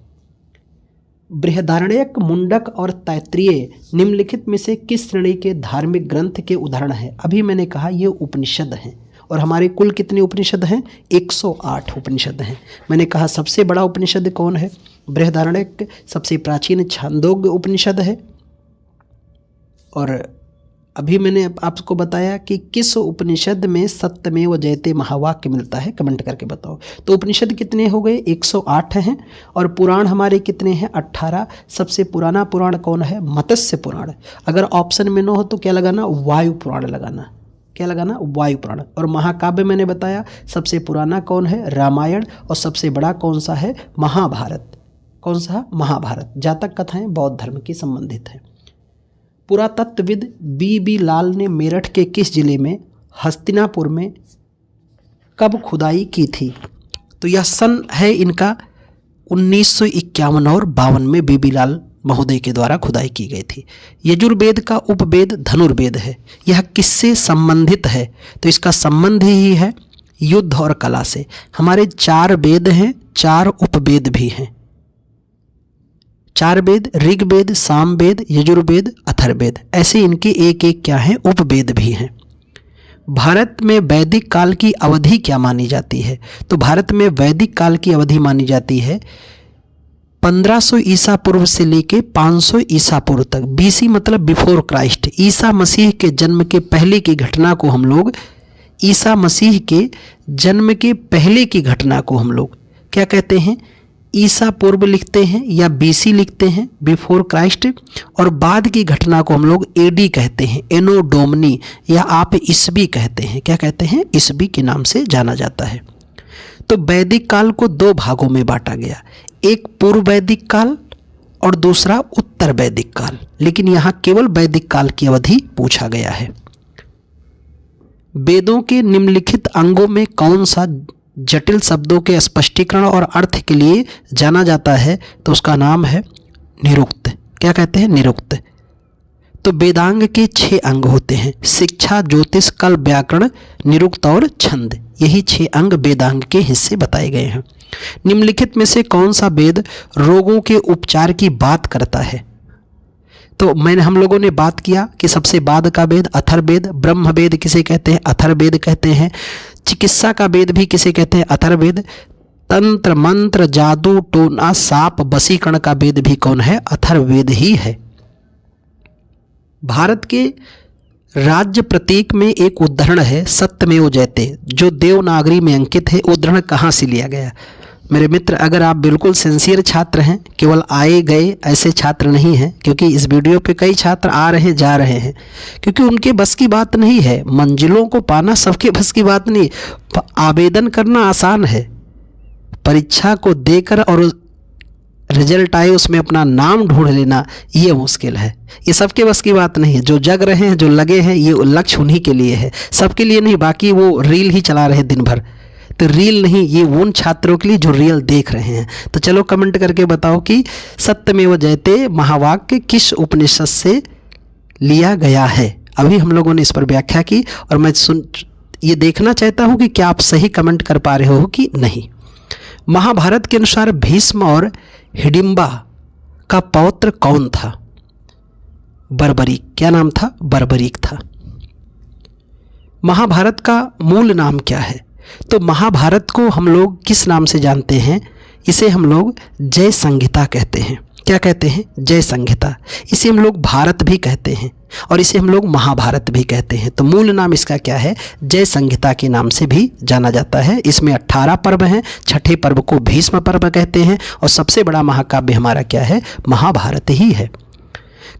बृहदारण्यक, मुंडक और तैत्तिरीय निम्नलिखित में से किस श्रेणी के धार्मिक ग्रंथ के उदाहरण हैं? अभी मैंने कहा ये उपनिषद हैं और हमारे कुल कितने उपनिषद हैं? 108 उपनिषद हैं। मैंने कहा सबसे बड़ा उपनिषद कौन है? बृहदारण्यक। सबसे प्राचीन छांदोग्य उपनिषद है। और अभी मैंने आपको बताया कि किस उपनिषद में सत्यमेव जयते महावाक्य मिलता है, कमेंट करके बताओ। तो उपनिषद कितने हो गए? 108 हैं। और पुराण हमारे कितने हैं? 18। सबसे पुराना पुराण कौन है? मत्स्य पुराण। अगर ऑप्शन में न हो तो क्या लगाना? वायु पुराण लगाना। क्या लगाना? वायु पुराण। और महाकाव्य मैंने बताया सबसे पुराना कौन है? रामायण। और सबसे बड़ा कौन सा है? महाभारत। कौन सा? महाभारत। जातक कथाएं बौद्ध धर्म की संबंधित हैं। पुरातत्वविद बी लाल ने मेरठ के किस जिले में हस्तिनापुर में कब खुदाई की थी? तो यह सन है इनका 1951 और 52 में बी लाल महोदय के द्वारा खुदाई की गई थी। यजुर्वेद का उपवेद धनुर्वेद है। यह किससे संबंधित है? तो इसका संबंध ही है युद्ध और कला से। हमारे 4 वेद हैं, 4 उपवेद भी हैं। 4 वेद, ऋग्वेद, सामवेद, यजुर्वेद, अथर्ववेद, ऐसे इनके एक एक क्या हैं? उपवेद भी हैं। भारत में वैदिक काल की अवधि क्या मानी जाती है? तो भारत में वैदिक काल की अवधि मानी जाती है 1500 ईसा पूर्व से लेके 500 ईसा पूर्व तक। बीसी मतलब बिफोर क्राइस्ट। ईसा मसीह के जन्म के पहले की घटना को हम लोग, ईसा मसीह के जन्म के पहले की घटना को हम लोग क्या कहते हैं? ईसा पूर्व लिखते हैं या बीसी लिखते हैं, बिफोर क्राइस्ट, और बाद की घटना को हम लोग एडी कहते हैं, एनो डोमनी, या आप ईसवी कहते हैं। क्या कहते हैं? ईसवी के नाम से जाना जाता है। तो वैदिक काल को दो भागों में बांटा गया, एक पूर्व वैदिक काल और दूसरा उत्तर वैदिक काल, लेकिन यहाँ केवल वैदिक काल की अवधि पूछा गया है। वेदों के निम्नलिखित अंगों में कौन सा जटिल शब्दों के स्पष्टीकरण और अर्थ के लिए जाना जाता है? तो उसका नाम है निरुक्त। क्या कहते हैं? निरुक्त। तो वेदांग के 6 अंग होते हैं, शिक्षा, ज्योतिष, कल, व्याकरण, निरुक्त और छंद। यही 6 अंग वेदांग के हिस्से बताए गए हैं। निम्नलिखित में से कौन सा वेद रोगों के उपचार की बात करता है? तो हम लोगों ने बात किया कि सबसे बाद का वेद अथर्ववेद, ब्रह्म वेद किसे कहते हैं? अथर्ववेद कहते हैं। चिकित्सा का वेद भी किसे कहते हैं? अथर्ववेद। तंत्र, मंत्र, जादू, टोना, साप, वशीकरण का वेद भी कौन है? अथर्ववेद ही है। भारत के राज्य प्रतीक में एक उद्धरण है, सत्यमेव जयते, जो देवनागरी में अंकित है। उद्धरण कहाँ से लिया गया? मेरे मित्र, अगर आप बिल्कुल सिंसियर छात्र हैं, केवल आए गए ऐसे छात्र नहीं हैं, क्योंकि इस वीडियो पे कई छात्र आ रहे जा रहे हैं, क्योंकि उनके बस की बात नहीं है। मंजिलों को पाना सबके बस की बात नहीं। आवेदन करना आसान है, परीक्षा को देकर और रिजल्ट आए उसमें अपना नाम ढूंढ लेना ये मुश्किल है। ये सबके बस की बात नहीं है। जो जग रहे हैं, जो लगे हैं, ये लक्ष्य उन्हीं के लिए है, सबके लिए नहीं। बाकी वो रील ही चला रहे दिन भर, तो रील नहीं, ये उन छात्रों के लिए जो रील देख रहे हैं। तो चलो कमेंट करके बताओ कि सत्यमेव जयते महावाक्य किस उपनिषद से लिया गया है। अभी हम लोगों ने इस पर व्याख्या की और मैं ये देखना चाहता हूँ कि क्या आप सही कमेंट कर पा रहे हो कि नहीं। महाभारत के अनुसार भीष्म और हिडिंबा का पौत्र कौन था? बर्बरीक। क्या नाम था? बर्बरीक था। महाभारत का मूल नाम क्या है? तो महाभारत को हम लोग किस नाम से जानते हैं? इसे हम लोग जय संहिता कहते हैं। क्या कहते हैं? जय संहिता। इसे हम लोग भारत भी कहते हैं और इसे हम लोग महाभारत भी कहते हैं। तो मूल नाम इसका क्या है? जय संहिता के नाम से भी जाना जाता है। इसमें 18 पर्व हैं। छठे पर्व को भीष्म पर्व कहते हैं और सबसे बड़ा महाकाव्य हमारा क्या है? महाभारत ही है।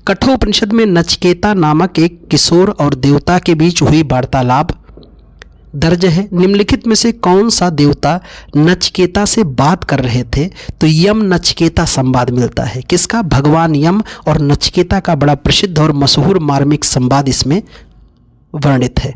कठोपनिषद में नचिकेता नामक एक किशोर और देवता के बीच हुई वार्तालाप दर्ज है। निम्नलिखित में से कौन सा देवता नचिकेता से बात कर रहे थे? तो यम नचिकेता संवाद मिलता है। किसका? भगवान यम और नचिकेता का बड़ा प्रसिद्ध और मशहूर मार्मिक संवाद इसमें वर्णित है।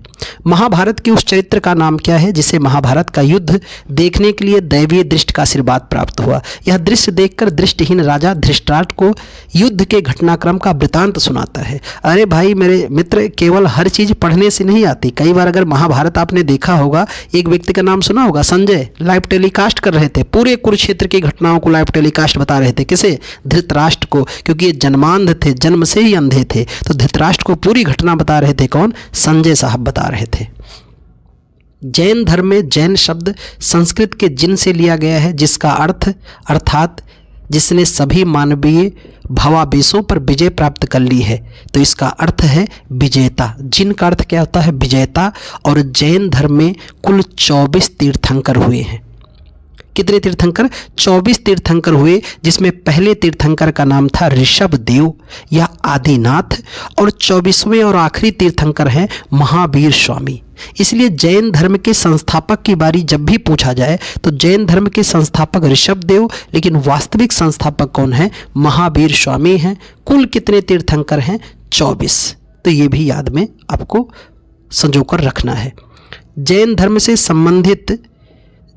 महाभारत के उस चरित्र का नाम क्या है जिसे महाभारत का युद्ध देखने के लिए दैवीय दृष्टि का आशीर्वाद प्राप्त हुआ? यह दृश्य देखकर दृष्टिहीन राजा धृतराष्ट्र को युद्ध के घटनाक्रम का वृतांत सुनाता है। अरे भाई मेरे मित्र, केवल हर चीज पढ़ने से नहीं आती। कई बार अगर महाभारत आपने देखा होगा, एक व्यक्ति का नाम सुना होगा, संजय, लाइव टेलीकास्ट कर रहे थे, पूरे कुरुक्षेत्र की घटनाओं को लाइव टेलीकास्ट बता रहे थे। किसे? धृतराष्ट्र को, क्योंकि ये जन्मांध थे, जन्म से ही अंधे थे। तो धृतराष्ट्र को पूरी घटना बता रहे थे कौन? संजय साहब बता रहे थे। जैन धर्म में जैन शब्द संस्कृत के जिन से लिया गया है, जिसका अर्थ अर्थात जिसने सभी मानवीय भावावेशों पर विजय प्राप्त कर ली है। तो इसका अर्थ है विजेता। जिन का अर्थ क्या होता है? विजेता। और जैन धर्म में कुल 24 तीर्थंकर हुए हैं। कितने तीर्थंकर? 24 तीर्थंकर हुए, जिसमें पहले तीर्थंकर का नाम था ऋषभ देव या आदिनाथ और 24वें और आखिरी तीर्थंकर हैं महावीर स्वामी। इसलिए जैन धर्म के संस्थापक की बारी जब भी पूछा जाए तो जैन धर्म के संस्थापक ऋषभ देव, लेकिन वास्तविक संस्थापक कौन है? महावीर स्वामी हैं। कुल कितने तीर्थंकर हैं? 24। तो ये भी याद में आपको संजोकर रखना है। जैन धर्म से संबंधित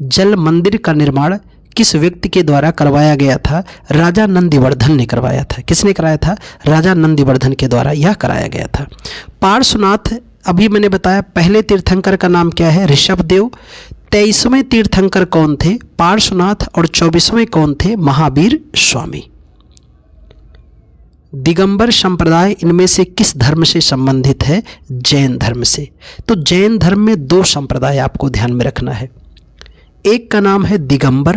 जल मंदिर का निर्माण किस व्यक्ति के द्वारा करवाया गया था? राजा नंदिवर्धन ने करवाया था। किसने कराया था? राजा नंदिवर्धन के द्वारा यह कराया गया था। पार्श्वनाथ, अभी मैंने बताया पहले तीर्थंकर का नाम क्या है? ऋषभ देव। 23वें तीर्थंकर कौन थे? पार्श्वनाथ। और 24वें कौन थे? महावीर स्वामी। दिगंबर संप्रदाय इनमें से किस धर्म से संबंधित है? जैन धर्म से। तो जैन धर्म में 2 संप्रदाय आपको ध्यान में रखना है। एक का नाम है दिगंबर,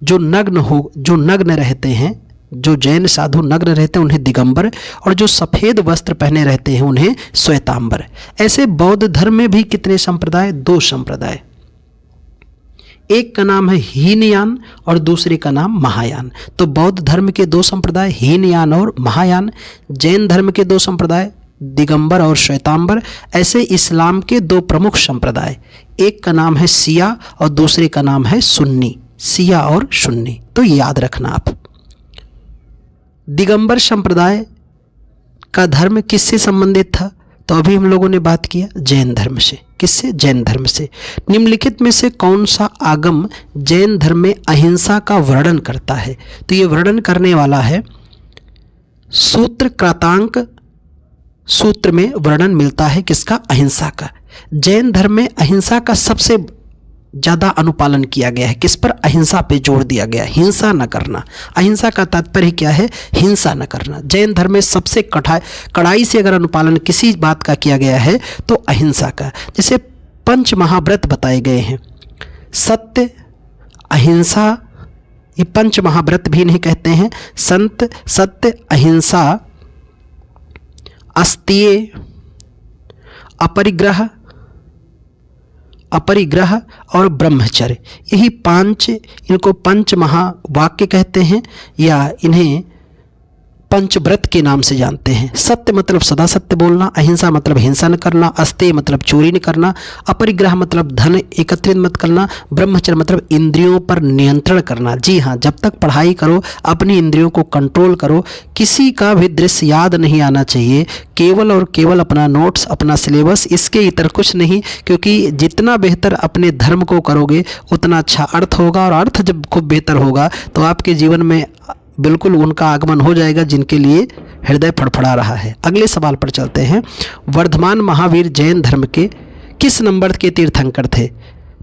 जो नग्न रहते हैं, जो जैन साधु नग्न रहते हैं उन्हें दिगंबर, और जो सफ़ेद वस्त्र पहने रहते हैं उन्हें श्वेतांबर। ऐसे बौद्ध धर्म में भी कितने संप्रदाय? 2 संप्रदाय। एक का नाम है हीनयान और दूसरे का नाम महायान। तो बौद्ध धर्म के दो संप्रदाय हीनयान और महायान, जैन धर्म के दो संप्रदाय दिगंबर और श्वेतांबर, ऐसे इस्लाम के दो प्रमुख संप्रदाय, एक का नाम है शिया और दूसरे का नाम है सुन्नी, शिया और सुन्नी। तो याद रखना आप। दिगंबर संप्रदाय का धर्म किससे संबंधित था? तो अभी हम लोगों ने बात किया जैन धर्म से। किससे? जैन धर्म से। निम्नलिखित में से कौन सा आगम जैन धर्म में अहिंसा का वर्णन करता है? तो ये वर्णन करने वाला है सूत्र कृतांक सूत्र में वर्णन मिलता है किसका? अहिंसा का। जैन धर्म में अहिंसा का सबसे ज़्यादा अनुपालन किया गया है। किस पर? अहिंसा पे जोर दिया गया, हिंसा न करना। अहिंसा का तात्पर्य क्या है? हिंसा न करना। जैन धर्म में सबसे कड़ाई से अगर अनुपालन किसी बात का किया गया है तो अहिंसा का। जैसे पंच महाव्रत बताए गए हैं, सत्य, अहिंसा, ये पंच महाव्रत भी नहीं कहते हैं, संत, सत्य, अहिंसा, अस्तेय, अपरिग्रह और ब्रह्मचर्य, यही पांच, इनको पंच महावाक्य कहते हैं या इन्हें पंचव्रत के नाम से जानते हैं। सत्य मतलब सदा सत्य बोलना, अहिंसा मतलब हिंसा न करना, अस्तेय मतलब चोरी न करना, अपरिग्रह मतलब धन एकत्रित मत करना, ब्रह्मचर्य मतलब इंद्रियों पर नियंत्रण करना। जी हाँ, जब तक पढ़ाई करो अपनी इंद्रियों को कंट्रोल करो, किसी का भी दृश्य याद नहीं आना चाहिए, केवल और केवल अपना नोट्स, अपना सिलेबस, इसके इतर कुछ नहीं। क्योंकि जितना बेहतर अपने धर्म को करोगे उतना अच्छा अर्थ होगा, और अर्थ जब खूब बेहतर होगा तो आपके जीवन में बिल्कुल उनका आगमन हो जाएगा जिनके लिए हृदय फड़फड़ा रहा है। अगले सवाल पर चलते हैं। वर्धमान महावीर जैन धर्म के किस नंबर के तीर्थंकर थे?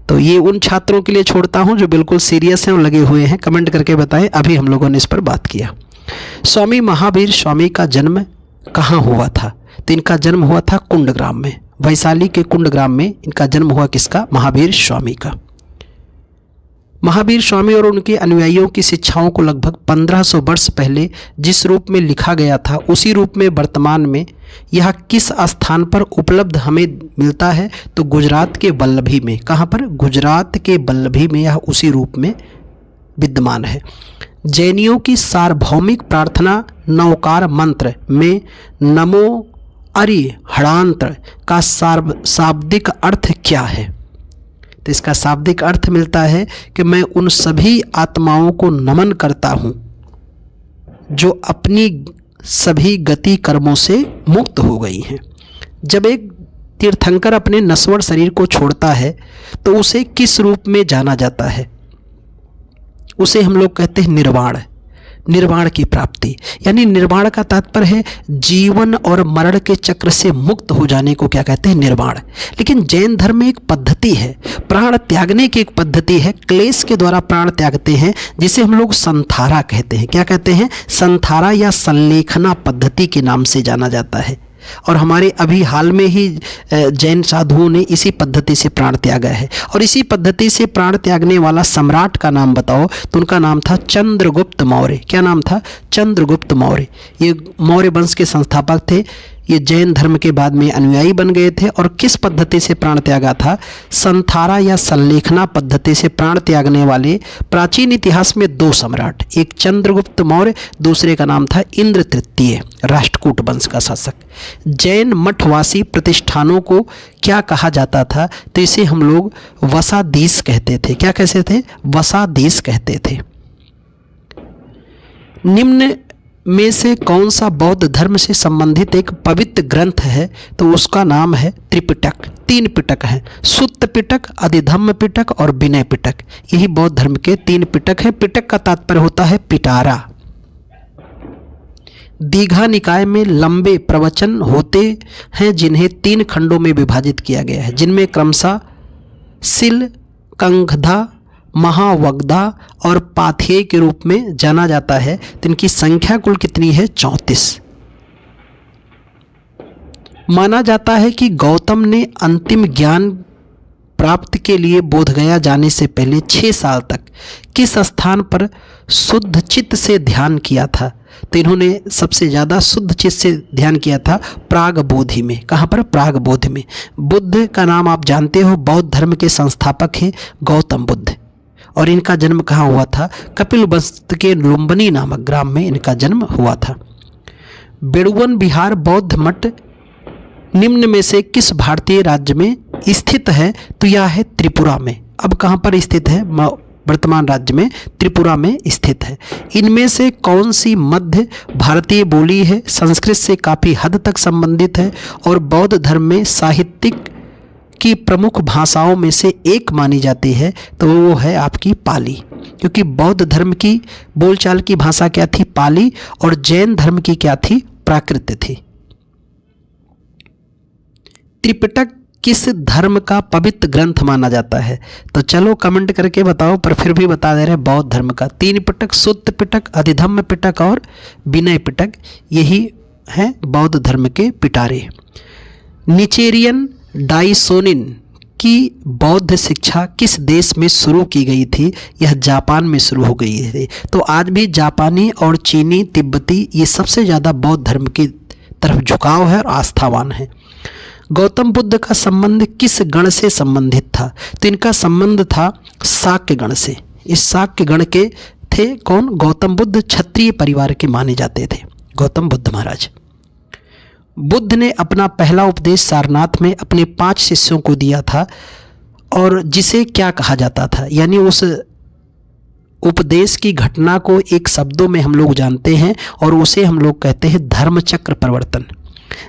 तो ये उन छात्रों के लिए छोड़ता हूँ जो बिल्कुल सीरियस हैं और लगे हुए हैं, कमेंट करके बताएं। अभी हम लोगों ने इस पर बात किया। स्वामी महावीर स्वामी का जन्म कहाँ हुआ था? तो इनका जन्म हुआ था कुंडग्राम में, वैशाली के कुंडग्राम में इनका जन्म हुआ। किसका? महावीर स्वामी का। महावीर स्वामी और उनके अनुयायियों की शिक्षाओं को लगभग 1500 वर्ष पहले जिस रूप में लिखा गया था उसी रूप में वर्तमान में यह किस स्थान पर उपलब्ध हमें मिलता है? तो गुजरात के वल्लभी में। कहाँ पर? गुजरात के वल्लभी में यह उसी रूप में विद्यमान है। जैनियों की सार्वभौमिक प्रार्थना नवकार मंत्र में नमो अरिहणांत का शाब्दिक अर्थ क्या है? तो इसका शाब्दिक अर्थ मिलता है कि मैं उन सभी आत्माओं को नमन करता हूँ जो अपनी सभी गति कर्मों से मुक्त हो गई हैं। जब एक तीर्थंकर अपने नश्वर शरीर को छोड़ता है तो उसे किस रूप में जाना जाता है? उसे हम लोग कहते हैं निर्वाण, निर्वाण की प्राप्ति। यानी निर्वाण का तात्पर्य है जीवन और मरण के चक्र से मुक्त हो जाने को क्या कहते हैं? निर्वाण। लेकिन जैन धर्म में एक पद्धति है, प्राण त्यागने की एक पद्धति है, क्लेश के द्वारा प्राण त्यागते हैं, जिसे हम लोग संथारा कहते हैं। क्या कहते हैं? संथारा या संलेखना पद्धति के नाम से जाना जाता है। और हमारे अभी हाल में ही जैन साधुओं ने इसी पद्धति से प्राण त्यागा है। और इसी पद्धति से प्राण त्यागने वाला सम्राट का नाम बताओ, तो उनका नाम था चंद्रगुप्त मौर्य। क्या नाम था? चंद्रगुप्त मौर्य। ये मौर्य वंश के संस्थापक थे। ये जैन धर्म के बाद में अनुयायी बन गए थे। और किस पद्धति से प्राण त्यागा था? संथारा या संलेखना पद्धति से प्राण त्यागने वाले प्राचीन इतिहास में दो सम्राट, एक चंद्रगुप्त मौर्य, दूसरे का नाम था इंद्र तृतीय, राष्ट्रकूट वंश का शासक। जैन मठवासी प्रतिष्ठानों को क्या कहा जाता था? तो इसे हम लोग वसादीस कहते थे। क्या कहते थे? वसादीस कहते थे। निम्न में से कौन सा बौद्ध धर्म से संबंधित एक पवित्र ग्रंथ है? तो उसका नाम है त्रिपिटक। 3 पिटक हैं, सुत्त पिटक, अधिधम्म पिटक और विनय पिटक। यही बौद्ध धर्म के 3 पिटक हैं। पिटक का तात्पर्य होता है पिटारा। दीघा निकाय में लंबे प्रवचन होते हैं जिन्हें 3 खंडों में विभाजित किया गया है, जिनमें क्रमशः सिल, कंघधा, महावग्धा और पाथेय के रूप में जाना जाता है। तो इनकी संख्या कुल कितनी है? 34। माना जाता है कि गौतम ने अंतिम ज्ञान प्राप्ति के लिए बोधगया जाने से पहले 6 साल तक किस स्थान पर शुद्ध चित्त से ध्यान किया था? तो इन्होंने सबसे ज़्यादा शुद्ध चित्त से ध्यान किया था प्रागबोधि में। कहाँ पर? प्रागबोधि में। बुद्ध का नाम आप जानते हो, बौद्ध धर्म के संस्थापक हैं गौतम बुद्ध। और इनका जन्म कहाँ हुआ था? कपिलवस्तु के लुम्बिनी नामक ग्राम में इनका जन्म हुआ था। बेड़ुवन विहार बौद्ध मठ निम्न में से किस भारतीय राज्य में स्थित है? तो यह है त्रिपुरा में। अब कहाँ पर स्थित है? वर्तमान राज्य में त्रिपुरा में स्थित है। इनमें से कौन सी मध्य भारतीय बोली है, संस्कृत से काफ़ी हद तक संबंधित है और बौद्ध धर्म में साहित्यिक की प्रमुख भाषाओं में से एक मानी जाती है? तो वो है आपकी पाली, क्योंकि बौद्ध धर्म की बोलचाल की भाषा क्या थी? पाली, और जैन धर्म की क्या थी? प्राकृत थी। त्रिपिटक किस धर्म का पवित्र ग्रंथ माना जाता है? तो चलो कमेंट करके बताओ, पर फिर भी बता दे रहे हैं बौद्ध धर्म का। 3 पिटक, सुत्त पिटक, अधिधम्म पिटक और विनय पिटक, यही हैं बौद्ध धर्म के पिटारे। निचेरियन डाइसोनिन की बौद्ध शिक्षा किस देश में शुरू की गई थी? यह जापान में शुरू हो गई थी। तो आज भी जापानी और चीनी, तिब्बती, ये सबसे ज़्यादा बौद्ध धर्म की तरफ झुकाव है और आस्थावान है। गौतम बुद्ध का संबंध किस गण से संबंधित था? तो इनका संबंध था शाक्य गण से। इस शाक्य गण के थे कौन? गौतम बुद्ध क्षत्रिय परिवार के माने जाते थे गौतम बुद्ध महाराज। बुद्ध ने अपना पहला उपदेश सारनाथ में अपने 5 शिष्यों को दिया था, और जिसे क्या कहा जाता था? यानी उस उपदेश की घटना को एक शब्दों में हम लोग जानते हैं और उसे हम लोग कहते हैं धर्मचक्र परिवर्तन।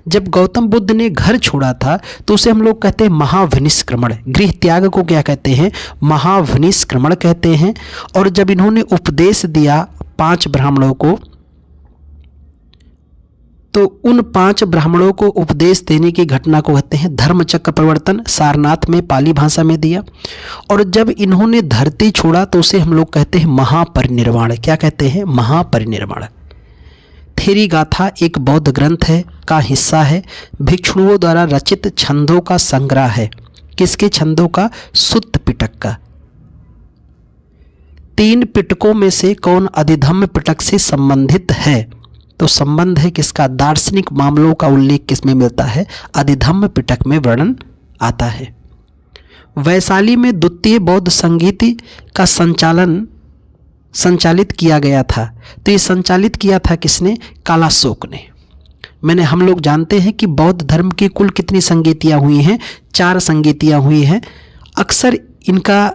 जब गौतम बुद्ध ने घर छोड़ा था तो उसे हम लोग कहते हैं महाविनिष्क्रमण। गृह त्याग को क्या कहते हैं? महाविनिष्क्रमण कहते हैं। और जब इन्होंने उपदेश दिया 5 ब्राह्मणों को, तो उन 5 ब्राह्मणों को उपदेश देने की घटना को कहते हैं धर्मचक्र परिवर्तन। सारनाथ में पाली भाषा में दिया। और जब इन्होंने धरती छोड़ा तो उसे हम लोग कहते हैं महापरिनिर्वाण। क्या कहते हैं? महापरिनिर्वाण। थेरी गाथा एक बौद्ध ग्रंथ है का हिस्सा है। भिक्षुओं द्वारा रचित छंदों का संग्रह है। किसके छंदों का? सुत्त पिटक का। 3 पिटकों में से कौन अधिधम्म पिटक से संबंधित है? तो संबंध है किसका? दार्शनिक मामलों का उल्लेख किसमें मिलता है? अधिधम्म पिटक में वर्णन आता है। वैशाली में द्वितीय बौद्ध संगीति का संचालित किया गया था। तो ये संचालित किया था किसने? कालाशोक ने। हम लोग जानते हैं कि बौद्ध धर्म की कुल कितनी संगीतियाँ हुई हैं? 4 संगीतियाँ हुई हैं। अक्सर इनका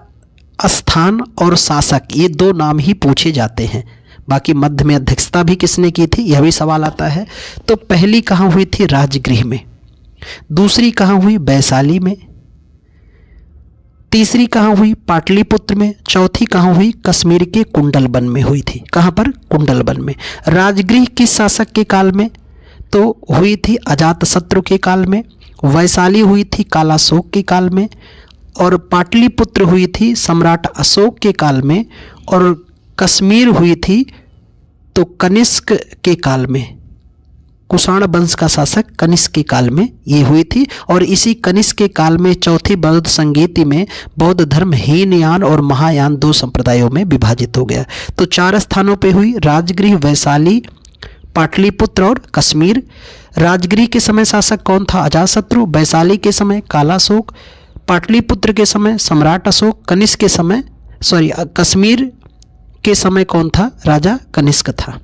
स्थान और शासक, ये 2 नाम ही पूछे जाते हैं। बाकी मध्य में अध्यक्षता भी किसने की थी, यह भी सवाल आता है। तो पहली कहाँ हुई थी? राजगृह में। दूसरी कहाँ हुई? वैशाली में। तीसरी कहाँ हुई? पाटलिपुत्र में। चौथी कहाँ हुई? कश्मीर के कुंडलबन में हुई थी। कहाँ पर? कुंडलबन में। राजगृह किस शासक के काल में? तो हुई थी अजातशत्रु के काल में। वैशाली हुई थी कालाशोक के काल में। और पाटलिपुत्र हुई थी सम्राट अशोक के काल में। और कश्मीर हुई थी तो कनिष्क के काल में। कुषाण वंश का शासक कनिष्क के काल में ये हुई थी। और इसी कनिष्क के काल में चौथी बौद्ध संगीति में बौद्ध धर्म हीनयान और महायान 2 संप्रदायों में विभाजित हो गया। तो 4 स्थानों पे हुई, राजगृह, वैशाली, पाटलिपुत्र और कश्मीर। राजगृह के समय शासक कौन था? अजातशत्रु। वैशाली के समय कालाशोक। पाटलिपुत्र के समय सम्राट अशोक। कनिष्क के समय कश्मीर के समय कौन था? राजा कनिष्क था।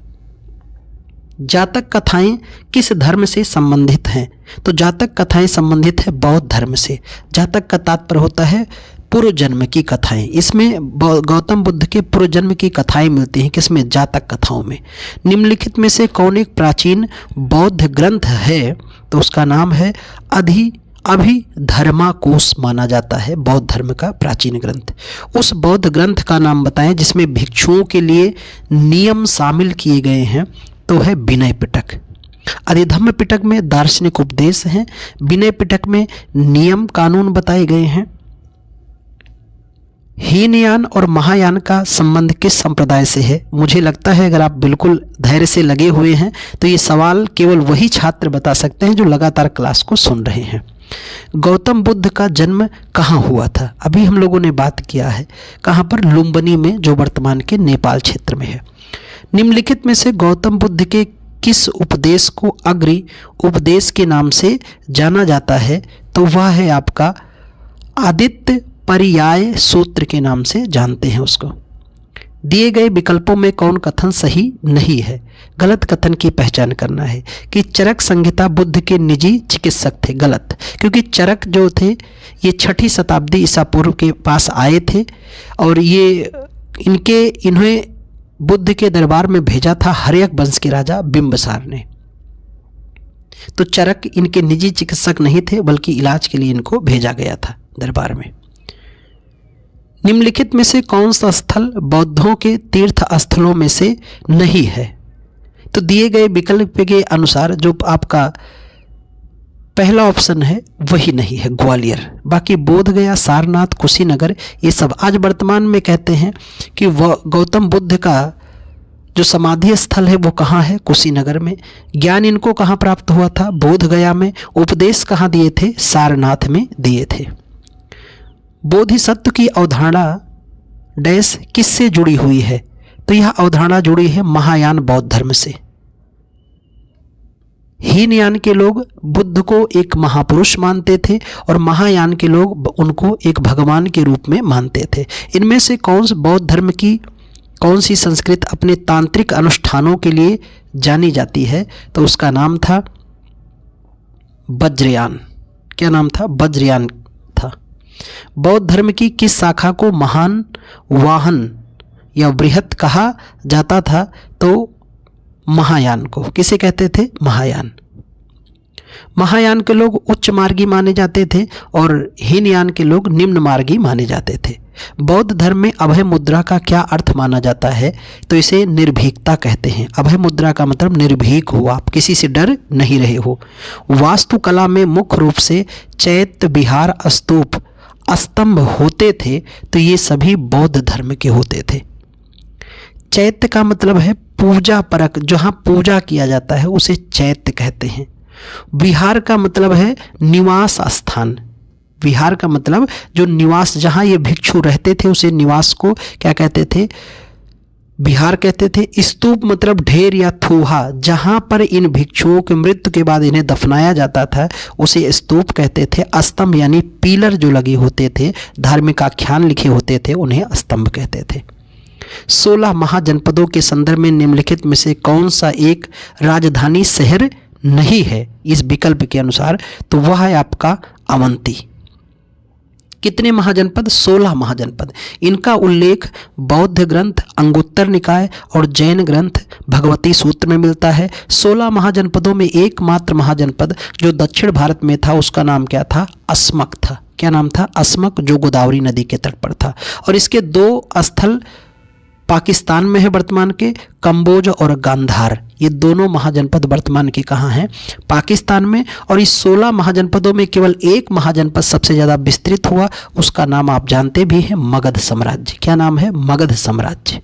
जातक कथाएं किस धर्म से संबंधित हैं? तो जातक कथाएं संबंधित है बौद्ध धर्म से। जातक का तात्पर्य होता है पूर्व जन्म की कथाएं। इसमें गौतम बुद्ध के पूर्व जन्म की कथाएं मिलती हैं। किसमें? जातक कथाओं में। निम्नलिखित में से कौन एक प्राचीन बौद्ध ग्रंथ है? तो उसका नाम है अभिधर्माकोश माना जाता है बौद्ध धर्म का प्राचीन ग्रंथ। उस बौद्ध ग्रंथ का नाम बताएं जिसमें भिक्षुओं के लिए नियम शामिल किए गए हैं। तो है विनय पिटक। अधिधम्म पिटक में दार्शनिक उपदेश हैं। विनय पिटक में नियम कानून बताए गए हैं। हीनयान और महायान का संबंध किस संप्रदाय से है? मुझे लगता है अगर आप बिल्कुल धैर्य से लगे हुए हैं तो ये सवाल केवल वही छात्र बता सकते हैं जो लगातार क्लास को सुन रहे हैं। गौतम बुद्ध का जन्म कहाँ हुआ था? अभी हम लोगों ने बात किया है। कहाँ पर? लुम्बिनी में, जो वर्तमान के नेपाल क्षेत्र में है। निम्नलिखित में से गौतम बुद्ध के किस उपदेश को अग्रि उपदेश के नाम से जाना जाता है? तो वह है आपका आदित्य पर्याय सूत्र के नाम से जानते हैं उसको। दिए गए विकल्पों में कौन कथन सही नहीं है? गलत कथन की पहचान करना है कि चरक संहिता बुद्ध के निजी चिकित्सक थे। गलत, क्योंकि चरक जो थे ये 6ठी शताब्दी ईसा पूर्व के पास आए थे और ये इन्हें बुद्ध के दरबार में भेजा था हर्यक वंश के राजा बिंबिसार ने। तो चरक इनके निजी चिकित्सक नहीं थे, बल्कि इलाज के लिए इनको भेजा गया था दरबार में। निम्नलिखित में से कौन सा स्थल बौद्धों के तीर्थ स्थलों में से नहीं है? तो दिए गए विकल्प के अनुसार जो आपका पहला ऑप्शन है वही नहीं है, ग्वालियर। बाकी बोध गया, सारनाथ, कुशीनगर ये सब आज वर्तमान में कहते हैं कि वह गौतम बुद्ध का जो समाधि स्थल है वो कहाँ है? कुशीनगर में। ज्ञान इनको कहाँ प्राप्त हुआ था? बोध गया में। उपदेश कहाँ दिए थे? सारनाथ में दिए थे। बोधिसत्व की अवधारणा डैश किससे जुड़ी हुई है? तो यह अवधारणा जुड़ी है महायान बौद्ध धर्म से। हीनयान के लोग बुद्ध को एक महापुरुष मानते थे और महायान के लोग उनको एक भगवान के रूप में मानते थे। इनमें से कौन बौद्ध धर्म की कौन सी संस्कृति अपने तांत्रिक अनुष्ठानों के लिए जानी जाती है? तो उसका नाम था वज्रयान। क्या नाम था? वज्रयान था। बौद्ध धर्म की किस शाखा को महान वाहन या बृहत कहा जाता था? तो महायान को। किसे कहते थे? महायान। महायान के लोग उच्च मार्गी माने जाते थे और हीनयान के लोग निम्न मार्गी माने जाते थे। बौद्ध धर्म में अभय मुद्रा का क्या अर्थ माना जाता है? तो इसे निर्भीकता कहते हैं। अभय मुद्रा का मतलब निर्भीक हो, आप किसी से डर नहीं रहे हो। वास्तुकला में मुख्य रूप से चैत्य, विहार, स्तूप, स्तंभ होते थे, तो ये सभी बौद्ध धर्म के होते थे। चैत्य का मतलब है पूजा परक, जहाँ पूजा किया जाता है उसे चैत्य कहते हैं। विहार का मतलब है निवास स्थान। विहार का मतलब जो निवास, जहाँ ये भिक्षु रहते थे उसे निवास को क्या कहते थे? विहार कहते थे। स्तूप मतलब ढेर या थूहा, जहाँ पर इन भिक्षुओं की मृत्यु के बाद इन्हें दफनाया जाता था उसे स्तूप कहते थे। स्तंभ यानी पिलर जो लगे होते थे, धार्मिक आख्यान लिखे होते थे, उन्हें स्तंभ कहते थे। 16 महाजनपदों के संदर्भ में निम्नलिखित में से कौन सा एक राजधानी शहर नहीं है इस विकल्प के अनुसार? तो वह है आपका अवंती। कितने महाजनपद? 16 महाजनपद। इनका उल्लेख बौद्ध ग्रंथ अंगुत्तर निकाय और जैन ग्रंथ भगवती सूत्र में मिलता है। 16 महाजनपदों में एकमात्र महाजनपद जो दक्षिण भारत में था उसका नाम क्या था? अस्मक था। क्या नाम था? अस्मक, जो गोदावरी नदी के तट पर था। और इसके 2 स्थल पाकिस्तान में है वर्तमान के, कंबोज और गांधार। ये दोनों महाजनपद वर्तमान के कहाँ हैं? पाकिस्तान में। और इस 16 महाजनपदों में केवल एक महाजनपद सबसे ज़्यादा विस्तृत हुआ, उसका नाम आप जानते भी हैं, मगध साम्राज्य। क्या नाम है? मगध साम्राज्य।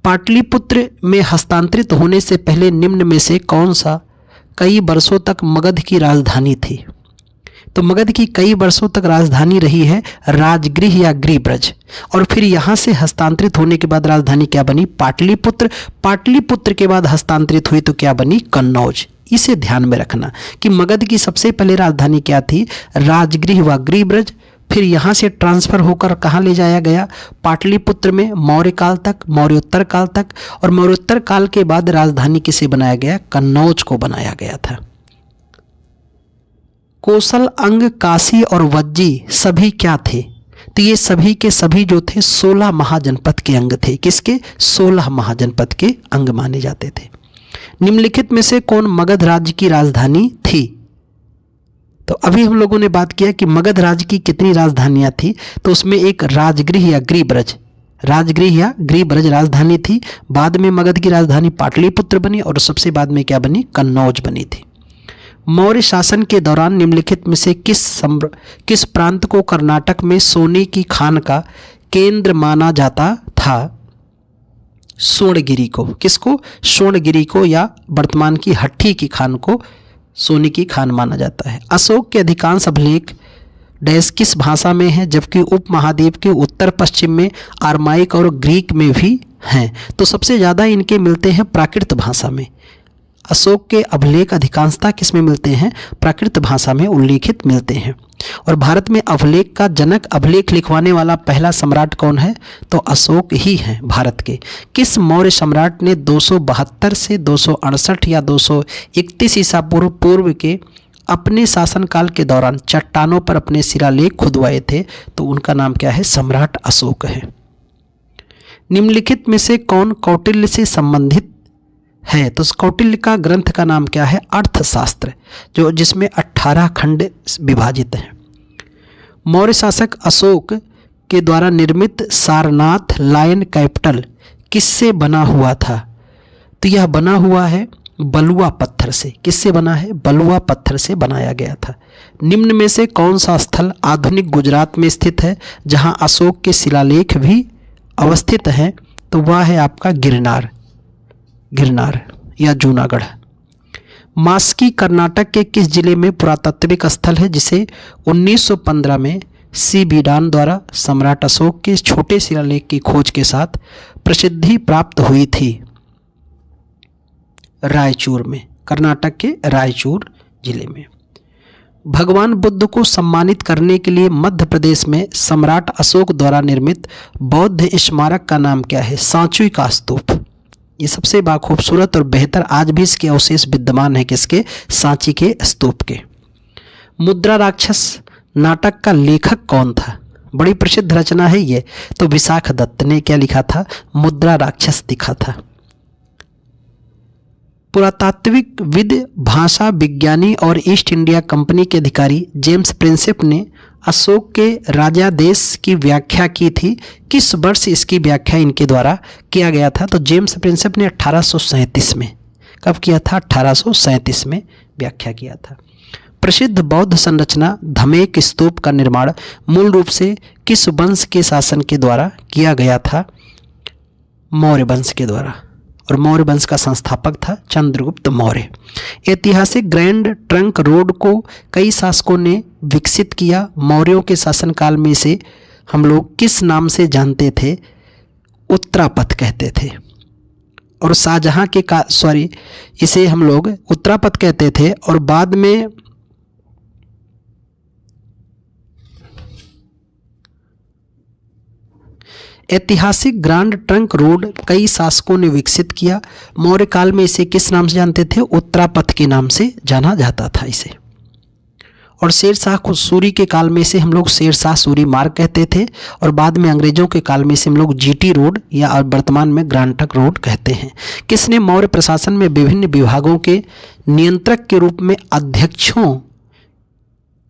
पाटलिपुत्र में हस्तांतरित होने से पहले निम्न में से कौन सा कई वर्षों तक मगध की राजधानी थी? तो मगध की कई वर्षों तक राजधानी रही है राजगृह या गृहब्रज, और फिर यहाँ से हस्तांतरित होने के बाद राजधानी क्या बनी? पाटलिपुत्र। पाटलिपुत्र के बाद हस्तांतरित हुई तो क्या बनी? कन्नौज। इसे ध्यान में रखना कि मगध की सबसे पहले राजधानी क्या थी? राजगृह व गृहब्रज। फिर यहाँ से ट्रांसफर होकर कहाँ ले जाया गया? पाटलिपुत्र में मौर्य काल तक, मौर्योत्तर काल तक, और मौर्योत्तर काल के बाद राजधानी किसे बनाया गया? कन्नौज को बनाया गया था। कौशल, अंग, काशी और वज्जी सभी क्या थे? तो ये सभी के सभी जो थे 16 महाजनपद के अंग थे। किसके? 16 महाजनपद के अंग माने जाते थे। निम्नलिखित में से कौन मगध राज्य की राजधानी थी? तो अभी हम लोगों ने बात किया कि मगध राज्य की कितनी राजधानियां थी, तो उसमें एक राजगृह या गृहब्रज, राजगृह या गृहब्रज राजधानी थी। बाद में मगध की राजधानी पाटलिपुत्र बनी और सबसे बाद में क्या बनी? कन्नौज बनी थी। मौर्य शासन के दौरान निम्नलिखित में से किस प्रांत को कर्नाटक में सोने की खान का केंद्र माना जाता था? स्वर्णगिरी को। किसको? स्वर्णगिरी को, या वर्तमान की हट्ठी की खान को सोने की खान माना जाता है। अशोक के अधिकांश अभिलेख डैश किस भाषा में है, जबकि उपमहाद्वीप के उत्तर पश्चिम में आर्माइक और ग्रीक में भी हैं? तो सबसे ज़्यादा इनके मिलते हैं प्राकृत भाषा में। अशोक के अभिलेख अधिकांशतः किस में मिलते हैं? प्राकृत भाषा में उल्लेखित मिलते हैं। और भारत में अभिलेख का जनक, अभिलेख लिखवाने वाला पहला सम्राट कौन है? तो अशोक ही हैं भारत के। किस मौर्य सम्राट ने 272 से 268 या 231 ईसा पूर्व के अपने शासनकाल के दौरान चट्टानों पर अपने शिलालेख खुदवाए थे? तो उनका नाम क्या है? सम्राट अशोक है। निम्नलिखित में से कौन कौटिल्य से संबंधित है? तो कौटिल्य का ग्रंथ का नाम क्या है? अर्थशास्त्र, जिसमें 18 खंड विभाजित हैं। मौर्य शासक अशोक के द्वारा निर्मित सारनाथ लायन कैपिटल किससे बना हुआ था? तो यह बना हुआ है बलुआ पत्थर से। किससे बना है? बलुआ पत्थर से बनाया गया था। निम्न में से कौन सा स्थल आधुनिक गुजरात में स्थित है जहां अशोक के शिलालेख भी अवस्थित हैं? तो वह है आपका गिरनार या जूनागढ़। मास्की कर्नाटक के किस जिले में पुरातात्विक स्थल है जिसे 1915 में सी बीडान द्वारा सम्राट अशोक के छोटे शिलालेख की खोज के साथ प्रसिद्धि प्राप्त हुई थी? रायचूर में, कर्नाटक के रायचूर जिले में। भगवान बुद्ध को सम्मानित करने के लिए मध्य प्रदेश में सम्राट अशोक द्वारा निर्मित बौद्ध स्मारक का नाम क्या है? सांची का स्तूप। ये सबसे खूबसूरत और बेहतर, आज भी इसके अवशेष विद्यमान है। किसके? सांची के स्तूप के। मुद्रा राक्षस नाटक का लेखक कौन था? बड़ी प्रसिद्ध रचना है ये। तो विशाख दत्त ने क्या लिखा था? मुद्रा राक्षस लिखा था। पुरातात्विक विद, भाषा विज्ञानी और ईस्ट इंडिया कंपनी के अधिकारी जेम्स प्रिंसेप ने अशोक के राजादेश की व्याख्या की थी। किस वर्ष इसकी व्याख्या इनके द्वारा किया गया था? तो जेम्स प्रिंसेप ने 1837 में। कब किया था? 1837 में व्याख्या किया था। प्रसिद्ध बौद्ध संरचना धमेक स्तूप का निर्माण मूल रूप से किस वंश के शासन के द्वारा किया गया था? मौर्य वंश के द्वारा। और मौर्य वंश का संस्थापक था चंद्रगुप्त मौर्य। ऐतिहासिक ग्रैंड ट्रंक रोड को कई शासकों ने विकसित किया। मौर्यों के शासनकाल में इसे हम लोग किस नाम से जानते थे? उत्तरापथ कहते थे। और शाहजहां के इसे हम लोग उत्तरापथ कहते थे। और बाद में ऐतिहासिक ग्रांड ट्रंक रोड कई शासकों ने विकसित किया। मौर्य काल में इसे किस नाम से जानते थे? उत्तरापथ के नाम से जाना जाता था इसे। और शेरशाह सूरी के काल में इसे हम लोग शेरशाह सूरी मार्ग कहते थे। और बाद में अंग्रेजों के काल में इसे हम लोग जीटी रोड या वर्तमान में ग्रांड ट्रंक रोड कहते हैं। किसने मौर्य प्रशासन में विभिन्न विभागों के नियंत्रक के रूप में अध्यक्षों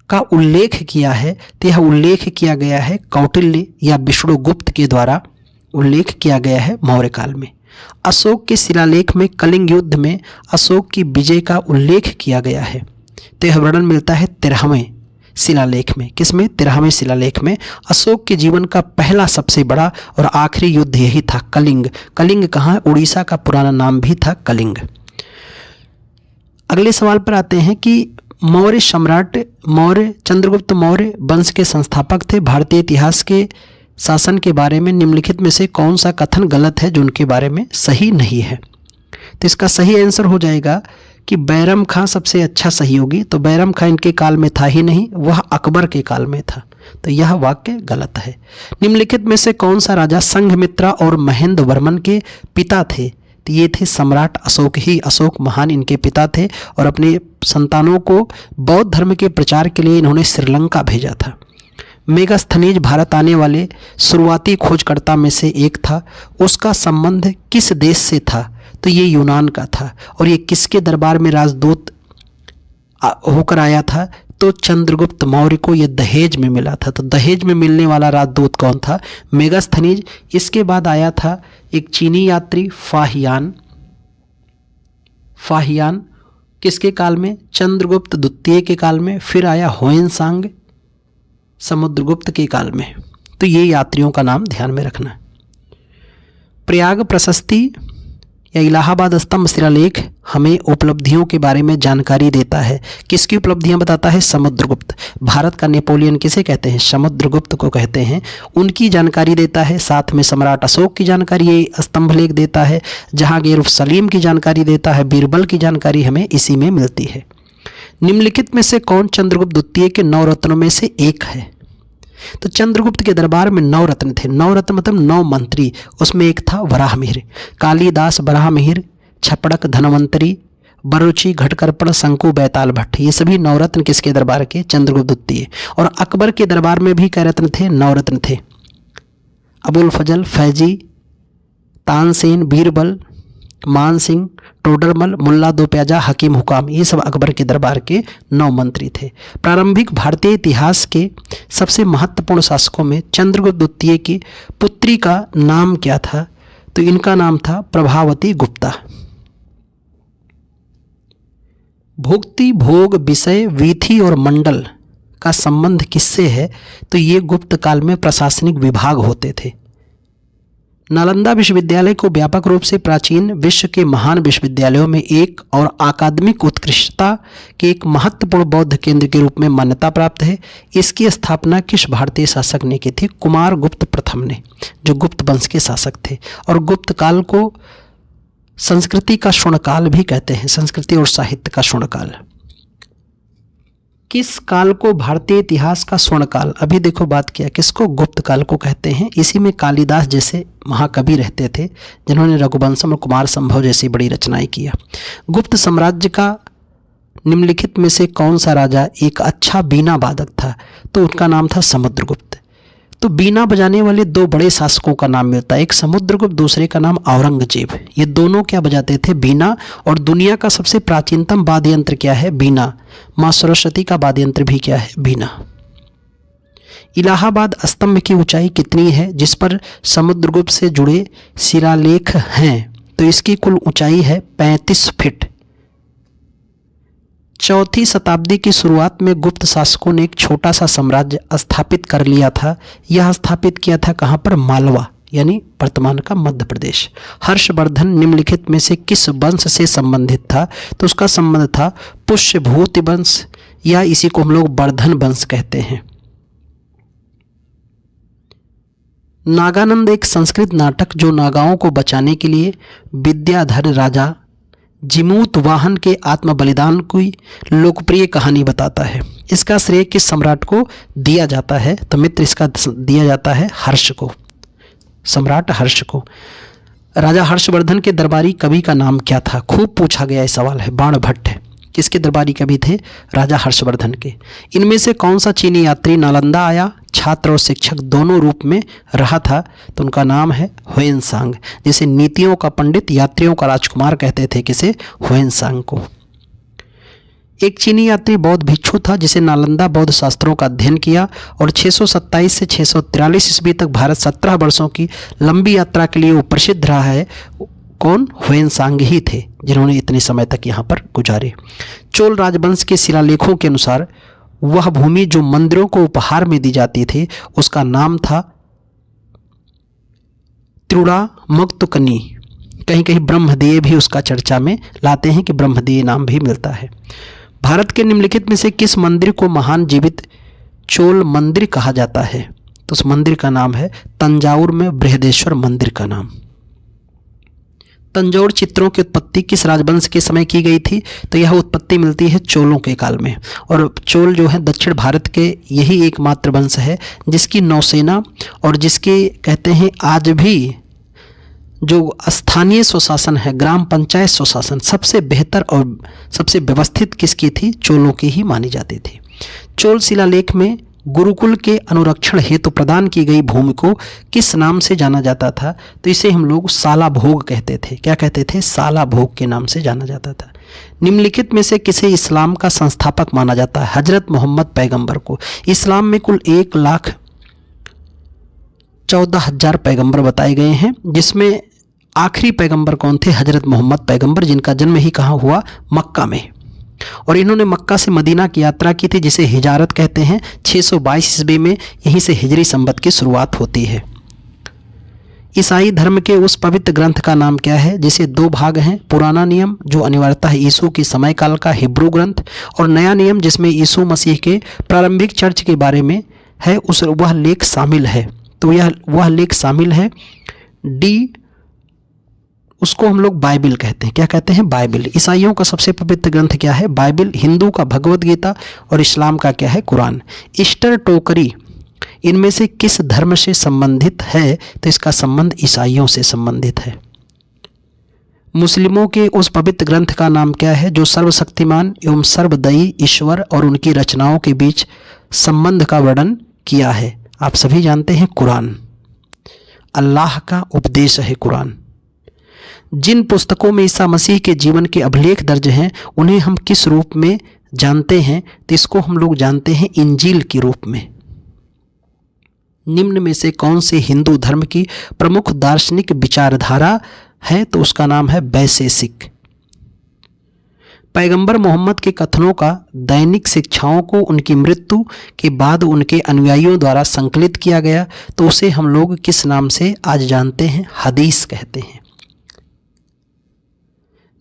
का उल्लेख किया है? तो यह उल्लेख किया गया है कौटिल्य या विष्णुगुप्त के द्वारा उल्लेख किया गया है मौर्य काल में। अशोक के शिलालेख में कलिंग युद्ध में अशोक की विजय का उल्लेख किया गया है। तो यह वर्णन मिलता है 13वें शिलालेख में। किसमें? 13वें शिलालेख में। अशोक के जीवन का पहला सबसे बड़ा और आखिरी युद्ध यही था, कलिंग। कलिंग कहाँ? उड़ीसा का पुराना नाम भी था कलिंग। अगले सवाल पर आते हैं कि मौर्य सम्राट चंद्रगुप्त मौर्य वंश के संस्थापक थे। भारतीय इतिहास के शासन के बारे में निम्नलिखित में से कौन सा कथन गलत है जो उनके बारे में सही नहीं है? तो इसका सही आंसर हो जाएगा कि बैरम खां सबसे अच्छा सहयोगी। तो बैरम खां इनके काल में था ही नहीं, वह अकबर के काल में था। तो यह वाक्य गलत है। निम्नलिखित में से कौन सा राजा संघमित्रा और महेंद्र वर्मन के पिता थे? तो ये थे सम्राट अशोक ही। अशोक महान इनके पिता थे और अपने संतानों को बौद्ध धर्म के प्रचार के लिए इन्होंने श्रीलंका भेजा था। मेगास्थनीज भारत आने वाले शुरुआती खोजकर्ता में से एक था। उसका संबंध किस देश से था? तो ये यूनान का था। और ये किसके दरबार में राजदूत होकर आया था? तो चंद्रगुप्त मौर्य को ये दहेज में मिला था। तो दहेज में मिलने वाला राजदूत कौन था? मेगास्थनीज। इसके बाद आया था एक चीनी यात्री फाहियान। फाहियान किसके काल में? चंद्रगुप्त द्वितीय के काल में। फिर आया होयनसांग समुद्रगुप्त के काल में। तो ये यात्रियों का नाम ध्यान में रखना। प्रयाग प्रशस्ति या इलाहाबाद स्तंभ शिलालेख हमें उपलब्धियों के बारे में जानकारी देता है। किसकी उपलब्धियां बताता है? समुद्रगुप्त। भारत का नेपोलियन किसे कहते हैं? समुद्रगुप्त को कहते हैं। उनकी जानकारी देता है। साथ में सम्राट अशोक की जानकारी ये स्तंभ लेख देता है। जहांगीर सलीम की जानकारी देता है। बीरबल की जानकारी हमें इसी में मिलती है। निम्नलिखित में से कौन चंद्रगुप्त द्वितीय के 9 रत्नों में से एक है? तो चंद्रगुप्त के दरबार में 9 रत्न थे। 9 रत्न मतलब 9 मंत्री, उसमें एक था वराहमिहिर। कालिदास, वराहमिहिर, छपड़क, धनवंतरी, बरुचि, घटकर्पण, शंकु, बैताल भट्ट, ये सभी 9 रत्न किसके दरबार के? चंद्रगुप्त द्वितीय। और अकबर के दरबार में भी कै रत्न थे? 9 रत्न थे। अबुल फजल, फैजी, तानसेन, बीरबल, मान सिंह, टोडरमल, मुल्ला दो प्याजा, हकीम हुकाम, ये सब अकबर के दरबार के 9 मंत्री थे। प्रारंभिक भारतीय इतिहास के सबसे महत्वपूर्ण शासकों में चंद्रगुप्त द्वितीय की पुत्री का नाम क्या था? तो इनका नाम था प्रभावती गुप्ता। भुक्ति, भोग, विषय, वीथि और मंडल का संबंध किससे है? तो ये गुप्त काल में प्रशासनिक विभाग होते थे। नालंदा विश्वविद्यालय को व्यापक रूप से प्राचीन विश्व के महान विश्वविद्यालयों में एक और अकादमिक उत्कृष्टता के एक महत्वपूर्ण बौद्ध केंद्र के रूप में मान्यता प्राप्त है। इसकी स्थापना किस भारतीय शासक ने की थी? कुमार गुप्त प्रथम ने, जो गुप्त वंश के शासक थे। और गुप्त काल को संस्कृति का स्वर्णकाल भी कहते हैं, संस्कृति और साहित्य का स्वर्णकाल। किस काल को भारतीय इतिहास का स्वर्णकाल? अभी देखो बात किया, किसको? गुप्त काल को कहते हैं। इसी में कालिदास जैसे महाकवि रहते थे, जिन्होंने रघुवंशम और कुमार संभव जैसी बड़ी रचनाएं किया। गुप्त साम्राज्य का निम्नलिखित में से कौन सा राजा एक अच्छा बीना वादक था? तो उनका नाम था समुद्रगुप्त। तो बीना बजाने वाले 2 बड़े शासकों का नाम मिलता है, एक समुद्रगुप्त, दूसरे का नाम औरंगजेब। ये दोनों क्या बजाते थे? बीना। और दुनिया का सबसे प्राचीनतम वाद्य यंत्र क्या है? बीना। माँ सरस्वती का वाद्य यंत्र भी क्या है? बीना। इलाहाबाद स्तंभ की ऊंचाई कितनी है जिस पर समुद्रगुप्त से जुड़े शिलालेख हैं? तो इसकी कुल ऊंचाई है 35 फीट। 4वीं शताब्दी की शुरुआत में गुप्त शासकों ने एक छोटा सा साम्राज्य स्थापित कर लिया था। यह स्थापित किया था कहाँ पर? मालवा, यानी वर्तमान का मध्य प्रदेश। हर्षवर्धन निम्नलिखित में से किस वंश से संबंधित था? तो उसका संबंध था पुष्यभूति वंश, या इसी को हम लोग वर्धन वंश कहते हैं। नागानंद एक संस्कृत नाटक जो नागाओं को बचाने के लिए विद्याधर राजा जिमूत वाहन के आत्म बलिदान की लोकप्रिय कहानी बताता है। इसका श्रेय किस सम्राट को दिया जाता है? तो मित्र, इसका दिया जाता है हर्ष को, सम्राट हर्ष को। राजा हर्षवर्धन के दरबारी कवि का नाम क्या था? खूब पूछा गया ये सवाल है। बाणभट्ट। किसके दरबारी कवि थे? राजा हर्षवर्धन के। इनमें से कौन सा चीनी यात्री नालंदा आया, छात्र और शिक्षक दोनों रूप में रहा था? तो उनका नाम है ह्वेनसांग, जिसे नीतियों का पंडित, यात्रियों का राजकुमार कहते थे। किसे? ह्वेनसांग को। एक चीनी यात्री बौद्ध भिक्षु था जिसे नालंदा बौद्ध शास्त्रों का अध्ययन किया और 627 से 643 ईस्वी तक भारत 17 वर्षों की लंबी यात्रा के लिए वो प्रसिद्ध रहा है। कौन? ह्वेनसांग ही थे, जिन्होंने इतने समय तक यहाँ पर गुजारे। चोल राजवंश के शिलालेखों के अनुसार वह भूमि जो मंदिरों को उपहार में दी जाती थी उसका नाम था त्रिपुरामक्तुकनी। कहीं कहीं ब्रह्मदेय भी उसका चर्चा में लाते हैं कि ब्रह्मदेय नाम भी मिलता है। भारत के निम्नलिखित में से किस मंदिर को महान जीवित चोल मंदिर कहा जाता है? तो उस मंदिर का नाम है तंजावुर में बृहदेश्वर मंदिर का नाम। तंजौर चित्रों की उत्पत्ति किस राजवंश के समय की गई थी? तो यह उत्पत्ति मिलती है चोलों के काल में। और चोल जो है दक्षिण भारत के यही एकमात्र वंश है जिसकी नौसेना और जिसके कहते हैं आज भी जो स्थानीय स्वशासन है, ग्राम पंचायत स्वशासन, सबसे बेहतर और सबसे व्यवस्थित किसकी थी? चोलों की ही मानी जाती थी। चोल शिलालेख में गुरुकुल के अनुरक्षण हेतु प्रदान की गई भूमि को किस नाम से जाना जाता था? तो इसे हम लोग साला भोग कहते थे। क्या कहते थे? साला भोग के नाम से जाना जाता था। निम्नलिखित में से किसे इस्लाम का संस्थापक माना जाता है? हजरत मोहम्मद पैगंबर को। इस्लाम में कुल 1,14,000 पैगंबर बताए गए हैं, जिसमें आखिरी पैगंबर कौन थे? हजरत मोहम्मद पैगंबर, जिनका जन्म ही कहाँ हुआ? मक्का में। और इन्होंने मक्का से मदीना की यात्रा की थी जिसे हिजारत कहते हैं। 622 ईस्वी में यहीं से हिजरी संवत की शुरुआत होती है। ईसाई धर्म के उस पवित्र ग्रंथ का नाम क्या है जिसे 2 भाग हैं? पुराना नियम जो अनिवार्यतः यीशु के समय काल का हिब्रू ग्रंथ, और नया नियम जिसमें यीशु मसीह के प्रारंभिक चर्च के बारे में है, उस वह लेख शामिल है। तो वह लेख शामिल है उसको हम लोग बाइबिल कहते हैं। क्या कहते हैं? बाइबिल। ईसाइयों का सबसे पवित्र ग्रंथ क्या है? बाइबिल। हिंदू का भगवद गीता और इस्लाम का क्या है? कुरान। ईस्टर, टोकरी, इनमें से किस धर्म से संबंधित है? तो इसका संबंध ईसाइयों से संबंधित है। मुस्लिमों के उस पवित्र ग्रंथ का नाम क्या है जो सर्वशक्तिमान एवं सर्वदयी ईश्वर और उनकी रचनाओं के बीच संबंध का वर्णन किया है? आप सभी जानते हैं, कुरान। अल्लाह का उपदेश है कुरान। जिन पुस्तकों में ईसा मसीह के जीवन के अभिलेख दर्ज हैं उन्हें हम किस रूप में जानते हैं? तो इसको हम लोग जानते हैं इंजील के रूप में। निम्न में से कौन से हिंदू धर्म की प्रमुख दार्शनिक विचारधारा है? तो उसका नाम है वैशेषिक। पैगंबर मोहम्मद के कथनों का दैनिक शिक्षाओं को उनकी मृत्यु के बाद उनके अनुयायियों द्वारा संकलित किया गया, तो उसे हम लोग किस नाम से आज जानते हैं? हदीस कहते हैं।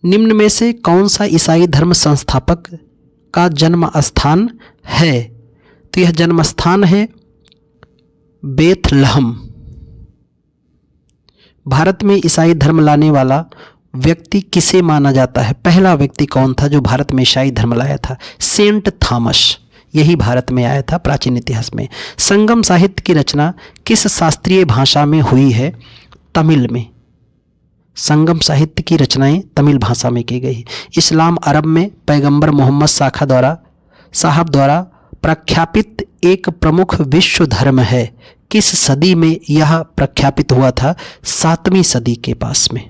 निम्न में से कौन सा ईसाई धर्म संस्थापक का जन्म स्थान है? तो यह जन्म स्थान है बेथलहम। भारत में ईसाई धर्म लाने वाला व्यक्ति किसे माना जाता है? पहला व्यक्ति कौन था जो भारत में ईसाई धर्म लाया था? Saint Thomas. यही भारत में आया था प्राचीन इतिहास में। संगम साहित्य की रचना किस शास्त्रीय भाषा में हुई है? तमिल में। संगम साहित्य की रचनाएं तमिल भाषा में की गई। इस्लाम अरब में पैगंबर मोहम्मद साहब द्वारा प्रख्यापित एक प्रमुख विश्व धर्म है। किस सदी में यह प्रख्यापित हुआ था? 7वीं सदी के पास में।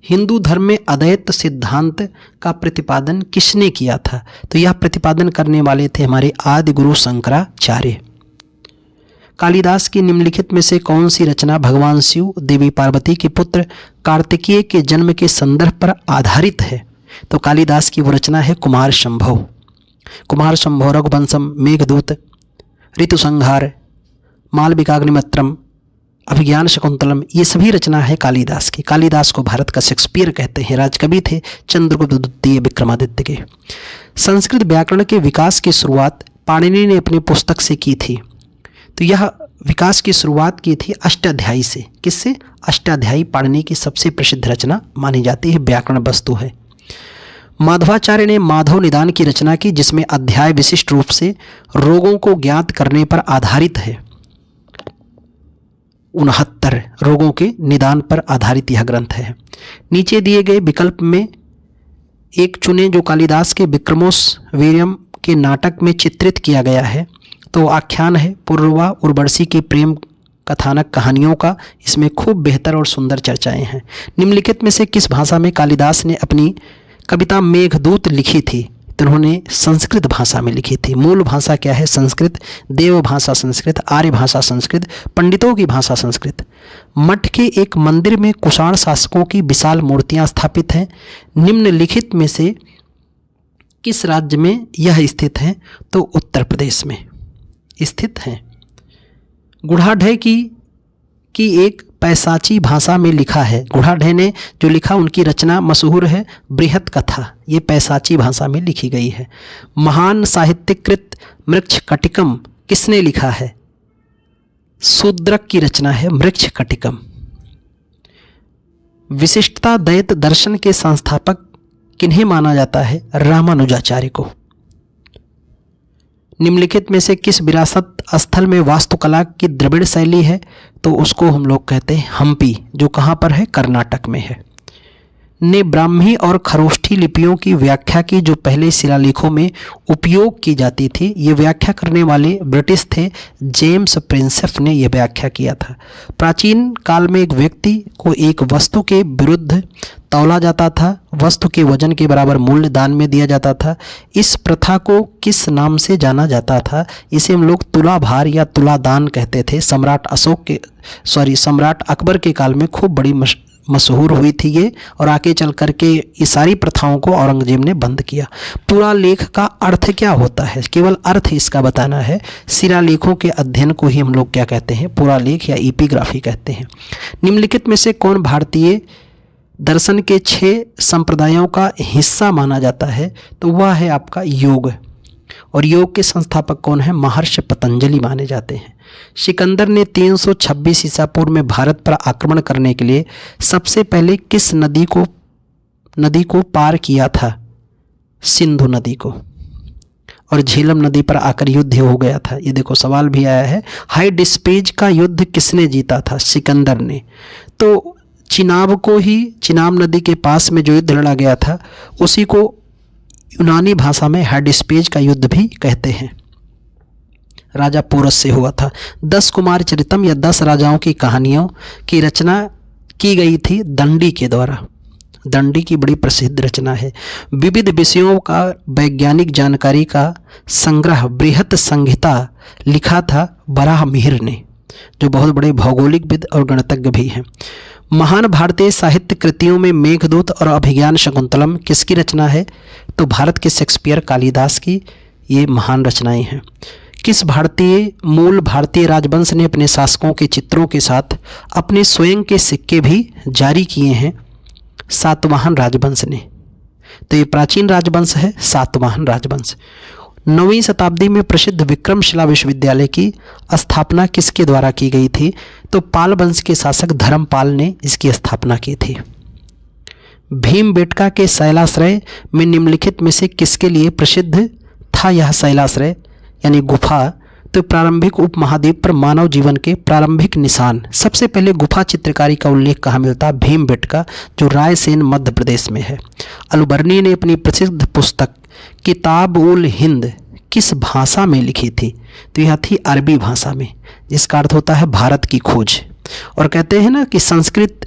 हिंदू धर्म में अद्वैत सिद्धांत का प्रतिपादन किसने किया था? तो यह प्रतिपादन करने वाले थे हमारे आदि गुरु शंकराचार्य। कालिदास की निम्नलिखित में से कौन सी रचना भगवान शिव देवी पार्वती के पुत्र कार्तिकेय के जन्म के संदर्भ पर आधारित है? तो कालिदास की वो रचना है कुमार संभव। कुमार संभव, रघुवंशम, मेघदूत, ऋतुसंहार, मालविकाग्निमित्रम, अभिज्ञान शकुंतलम, ये सभी रचना है कालिदास की। कालिदास को भारत का शेक्सपियर कहते हैं। राजकवि थे चंद्रगुप्त द्वितीय विक्रमादित्य के। संस्कृत व्याकरण के विकास की शुरुआत पाणिनि ने अपनी पुस्तक से की थी। तो यह विकास की शुरुआत की थी अष्टाध्यायी से। किससे? अष्टाध्यायी पाणिनि की सबसे प्रसिद्ध रचना मानी जाती है, व्याकरण वस्तु है। माधवाचार्य ने माधव निदान की रचना की, जिसमें अध्याय विशिष्ट रूप से रोगों को ज्ञात करने पर आधारित है। 69 रोगों के निदान पर आधारित यह ग्रंथ है। नीचे दिए गए विकल्प में एक चुने जो कालिदास के विक्रमोस वीर्यम के नाटक में चित्रित किया गया है। तो आख्यान है पूर्वा उर्वशी की प्रेम कथानक कहानियों का। इसमें खूब बेहतर और सुंदर चर्चाएं हैं। निम्नलिखित में से किस भाषा में कालिदास ने अपनी कविता मेघदूत लिखी थी? तो उन्होंने संस्कृत भाषा में लिखी थी। मूल भाषा क्या है? संस्कृत। देव भाषा संस्कृत, आर्य भाषा संस्कृत, पंडितों की भाषा संस्कृत। मठ के एक मंदिर में कुषाण शासकों की विशाल मूर्तियां स्थापित हैं। निम्नलिखित में से किस राज्य में यह स्थित है? तो उत्तर प्रदेश में स्थित हैं। गुढ़ाढय की एक पैसाची भाषा में लिखा है। गुढ़ाढय ने जो लिखा उनकी रचना मशहूर है बृहत कथा। ये पैसाची भाषा में लिखी गई है। महान साहित्यकृत मृच्छकटिकम किसने लिखा है? शूद्रक की रचना है मृच्छकटिकम। विशिष्टता द्वैत दर्शन के संस्थापक किन्हें माना जाता है? रामानुजाचार्य को। निम्नलिखित में से किस विरासत स्थल में वास्तुकला की द्रविड़ शैली है? तो उसको हम लोग कहते हैं हम्पी, जो कहाँ पर है? कर्नाटक में है। ने ब्राह्मी और खरोष्ठी लिपियों की व्याख्या की जो पहले शिलालेखों में उपयोग की जाती थी। ये व्याख्या करने वाले ब्रिटिश थे, जेम्स प्रिंसेप ने यह व्याख्या किया था। प्राचीन काल में एक व्यक्ति को एक वस्तु के विरुद्ध तौला जाता था। वस्तु के वजन के बराबर मूल्य दान में दिया जाता था। इस प्रथा को किस नाम से जाना जाता था? इसे हम लोग तुला भार या तुला दान कहते थे। सम्राट अकबर के काल में खूब बड़ी मशहूर हुई थी ये, और आगे चल करके ये सारी प्रथाओं को औरंगजेब ने बंद किया। पूरा लेख का अर्थ क्या होता है? केवल अर्थ इसका बताना है। शिलालेखों के अध्ययन को ही हम लोग क्या कहते हैं? पूरा लेख या एपिग्राफी कहते हैं। निम्नलिखित में से कौन भारतीय दर्शन के 6 संप्रदायों का हिस्सा माना जाता है? तो वह है आपका योग। और योग के संस्थापक कौन है? महर्षि पतंजलि माने जाते हैं। सिकंदर ने 326 ईसा पूर्व में भारत पर आक्रमण करने के लिए सबसे पहले किस नदी को पार किया था? सिंधु नदी को। और झेलम नदी पर आकर युद्ध हो गया था। ये देखो सवाल भी आया है, हाइडेस्पेज का युद्ध किसने जीता था? सिकंदर ने। तो चिनाब नदी के पास में जो युद्ध लड़ा गया था उसी को यूनानी भाषा में हाइडेस्पेज का युद्ध भी कहते हैं। राजा पोरस से हुआ था। 10 कुमार चरितम या 10 राजाओं की कहानियों की रचना की गई थी दंडी के द्वारा। दंडी की बड़ी प्रसिद्ध रचना है। विविध विषयों का वैज्ञानिक जानकारी का संग्रह बृहत संहिता लिखा था वराह मिहिर ने, जो बहुत बड़े भौगोलिकविद और गणितज्ञ भी हैं। महान भारतीय साहित्य कृतियों में मेघदूत और अभिज्ञान शकुंतलम किसकी रचना है? तो भारत के शेक्सपियर कालिदास की ये महान रचनाएं हैं। किस मूल भारतीय राजवंश ने अपने शासकों के चित्रों के साथ अपने स्वयं के सिक्के भी जारी किए हैं? सातवाहन राजवंश ने। तो ये प्राचीन राजवंश है सातवाहन राजवंश। 9वीं शताब्दी में प्रसिद्ध विक्रमशिला विश्वविद्यालय की स्थापना किसके द्वारा की गई थी? तो पाल वंश के शासक धर्मपाल ने इसकी स्थापना की थी। भीमबेटका के शैलाश्रय में निम्नलिखित में से किसके लिए प्रसिद्ध था यह शैलाश्रय यानी गुफा? तो प्रारंभिक उपमहाद्वीप पर मानव जीवन के प्रारंभिक निशान। सबसे पहले गुफा चित्रकारी का उल्लेख कहाँ मिलता है? भीमबेटका, जो रायसेन मध्य प्रदेश में है। अलबर्नी ने अपनी प्रसिद्ध पुस्तक किताब उल हिंद किस भाषा में लिखी थी? तो यह थी अरबी भाषा में, जिसका अर्थ होता है भारत की खोज। और कहते हैं ना कि संस्कृत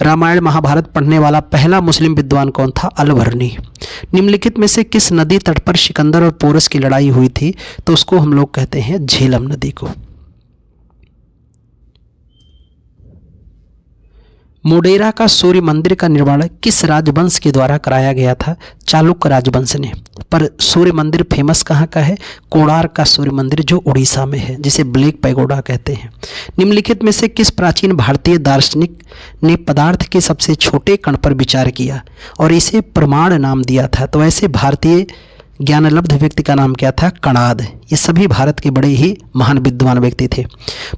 रामायण महाभारत पढ़ने वाला पहला मुस्लिम विद्वान कौन था? अलबर्नी। निम्नलिखित में से किस नदी तट पर सिकंदर और पोरस की लड़ाई हुई थी? तो उसको हम लोग कहते हैं झेलम नदी को। मोढेरा का सूर्य मंदिर का निर्माण किस राजवंश के द्वारा कराया गया था? चालुक्य राजवंश ने। पर सूर्य मंदिर फेमस कहाँ का है? कोणार्क का सूर्य मंदिर, जो उड़ीसा में है, जिसे ब्लैक पैगोडा कहते हैं। निम्नलिखित में से किस प्राचीन भारतीय दार्शनिक ने पदार्थ के सबसे छोटे कण पर विचार किया और इसे प्रमाण नाम दिया था? तो ऐसे भारतीय ज्ञानलब्ध व्यक्ति का नाम क्या था? कणाद। ये सभी भारत के बड़े ही महान विद्वान व्यक्ति थे।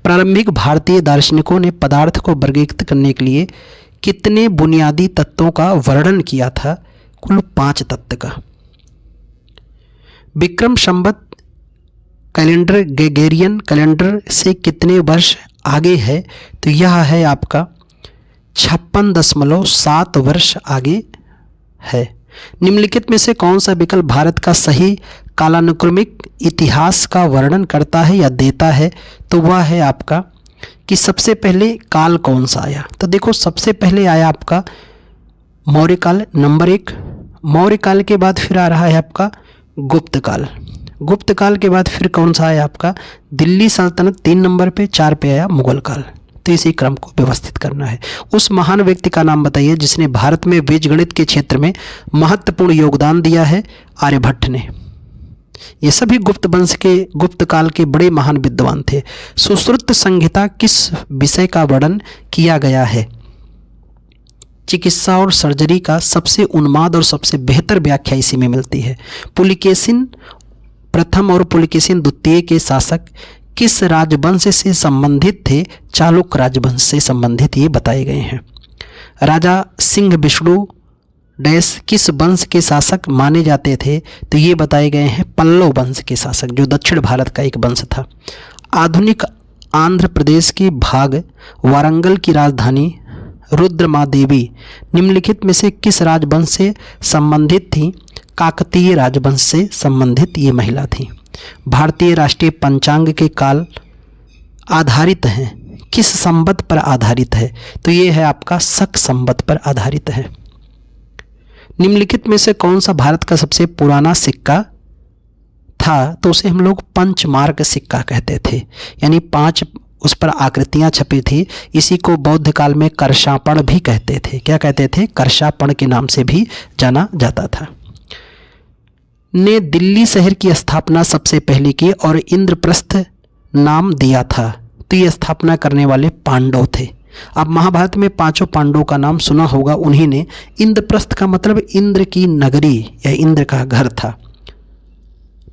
प्रारंभिक भारतीय दार्शनिकों ने पदार्थ को वर्गीकृत करने के लिए कितने बुनियादी तत्वों का वर्णन किया था? कुल 5 तत्व का। Vikram Samvat calendar Gregorian calendar से कितने वर्ष आगे है? तो यह है आपका 56.7 वर्ष आगे है। निम्नलिखित में से कौन सा विकल्प भारत का सही कालानुक्रमिक इतिहास का वर्णन करता है या देता है? तो वह है आपका कि सबसे पहले काल कौन सा आया? तो देखो सबसे पहले आया आपका मौर्य काल नंबर 1। मौर्य काल के बाद फिर आ रहा है आपका गुप्त काल। गुप्त काल के बाद फिर कौन सा आया आपका? दिल्ली सल्तनत 3 नंबर पे, 4 पे आया मुगल काल। तो इसी क्रम को व्यवस्थित करना है। उस महान व्यक्ति का नाम बताइए जिसने भारत में बीजगणित के क्षेत्र में महत्वपूर्ण योगदान दिया है? आर्यभट्ट ने। ये सभी गुप्त काल के बड़े महान विद्वान थे। सुश्रुत संहिता किस विषय का वर्णन किया गया है? चिकित्सा और सर्जरी का सबसे उन्माद और सबसे बेहतर व्याख्या इसी में मिलती है। पुलिकेशिन प्रथम और पुलिकेशिन द्वितीय के शासक किस राजवंश से संबंधित थे? चालुक्य राजवंश से संबंधित ये बताए गए हैं। राजा सिंह विष्णु डैश किस वंश के शासक माने जाते थे? तो ये बताए गए हैं पल्लव वंश के शासक, जो दक्षिण भारत का एक वंश था। आधुनिक आंध्र प्रदेश की भाग वारंगल की राजधानी रुद्रमादेवी निम्नलिखित में से किस राजवंश से संबंधित थी? काकतीय राजवंश से संबंधित ये महिला थी। भारतीय राष्ट्रीय पंचांग के काल आधारित हैं किस संवत पर आधारित है? तो ये है आपका शक संवत पर आधारित है। निम्नलिखित में से कौन सा भारत का सबसे पुराना सिक्का था? तो उसे हम लोग पंचमार्क सिक्का कहते थे, यानी 5 उस पर आकृतियां छपी थी। इसी को बौद्ध काल में करशापण भी कहते थे। क्या कहते थे? करशापण के नाम से भी जाना जाता था। ने दिल्ली शहर की स्थापना सबसे पहले की और इंद्रप्रस्थ नाम दिया था? तो ये स्थापना करने वाले पांडव थे। अब महाभारत में 5 पांडवों का नाम सुना होगा, उन्हीं ने इंद्रप्रस्थ का मतलब इंद्र की नगरी या इंद्र का घर था।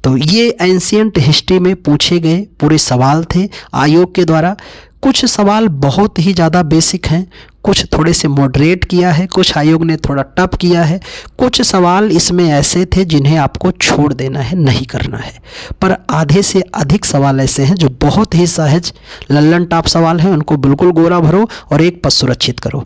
तो ये एंशियंट हिस्ट्री में पूछे गए पूरे सवाल थे आयोग के द्वारा। कुछ सवाल बहुत ही ज़्यादा बेसिक हैं, कुछ थोड़े से मॉडरेट किया है, कुछ आयोग ने थोड़ा टफ किया है, कुछ सवाल इसमें ऐसे थे जिन्हें आपको छोड़ देना है, नहीं करना है। पर आधे से अधिक सवाल ऐसे हैं जो बहुत ही सहज लल्लन टॉप सवाल हैं, उनको बिल्कुल गोरा भरो और एक पद सुरक्षित करो।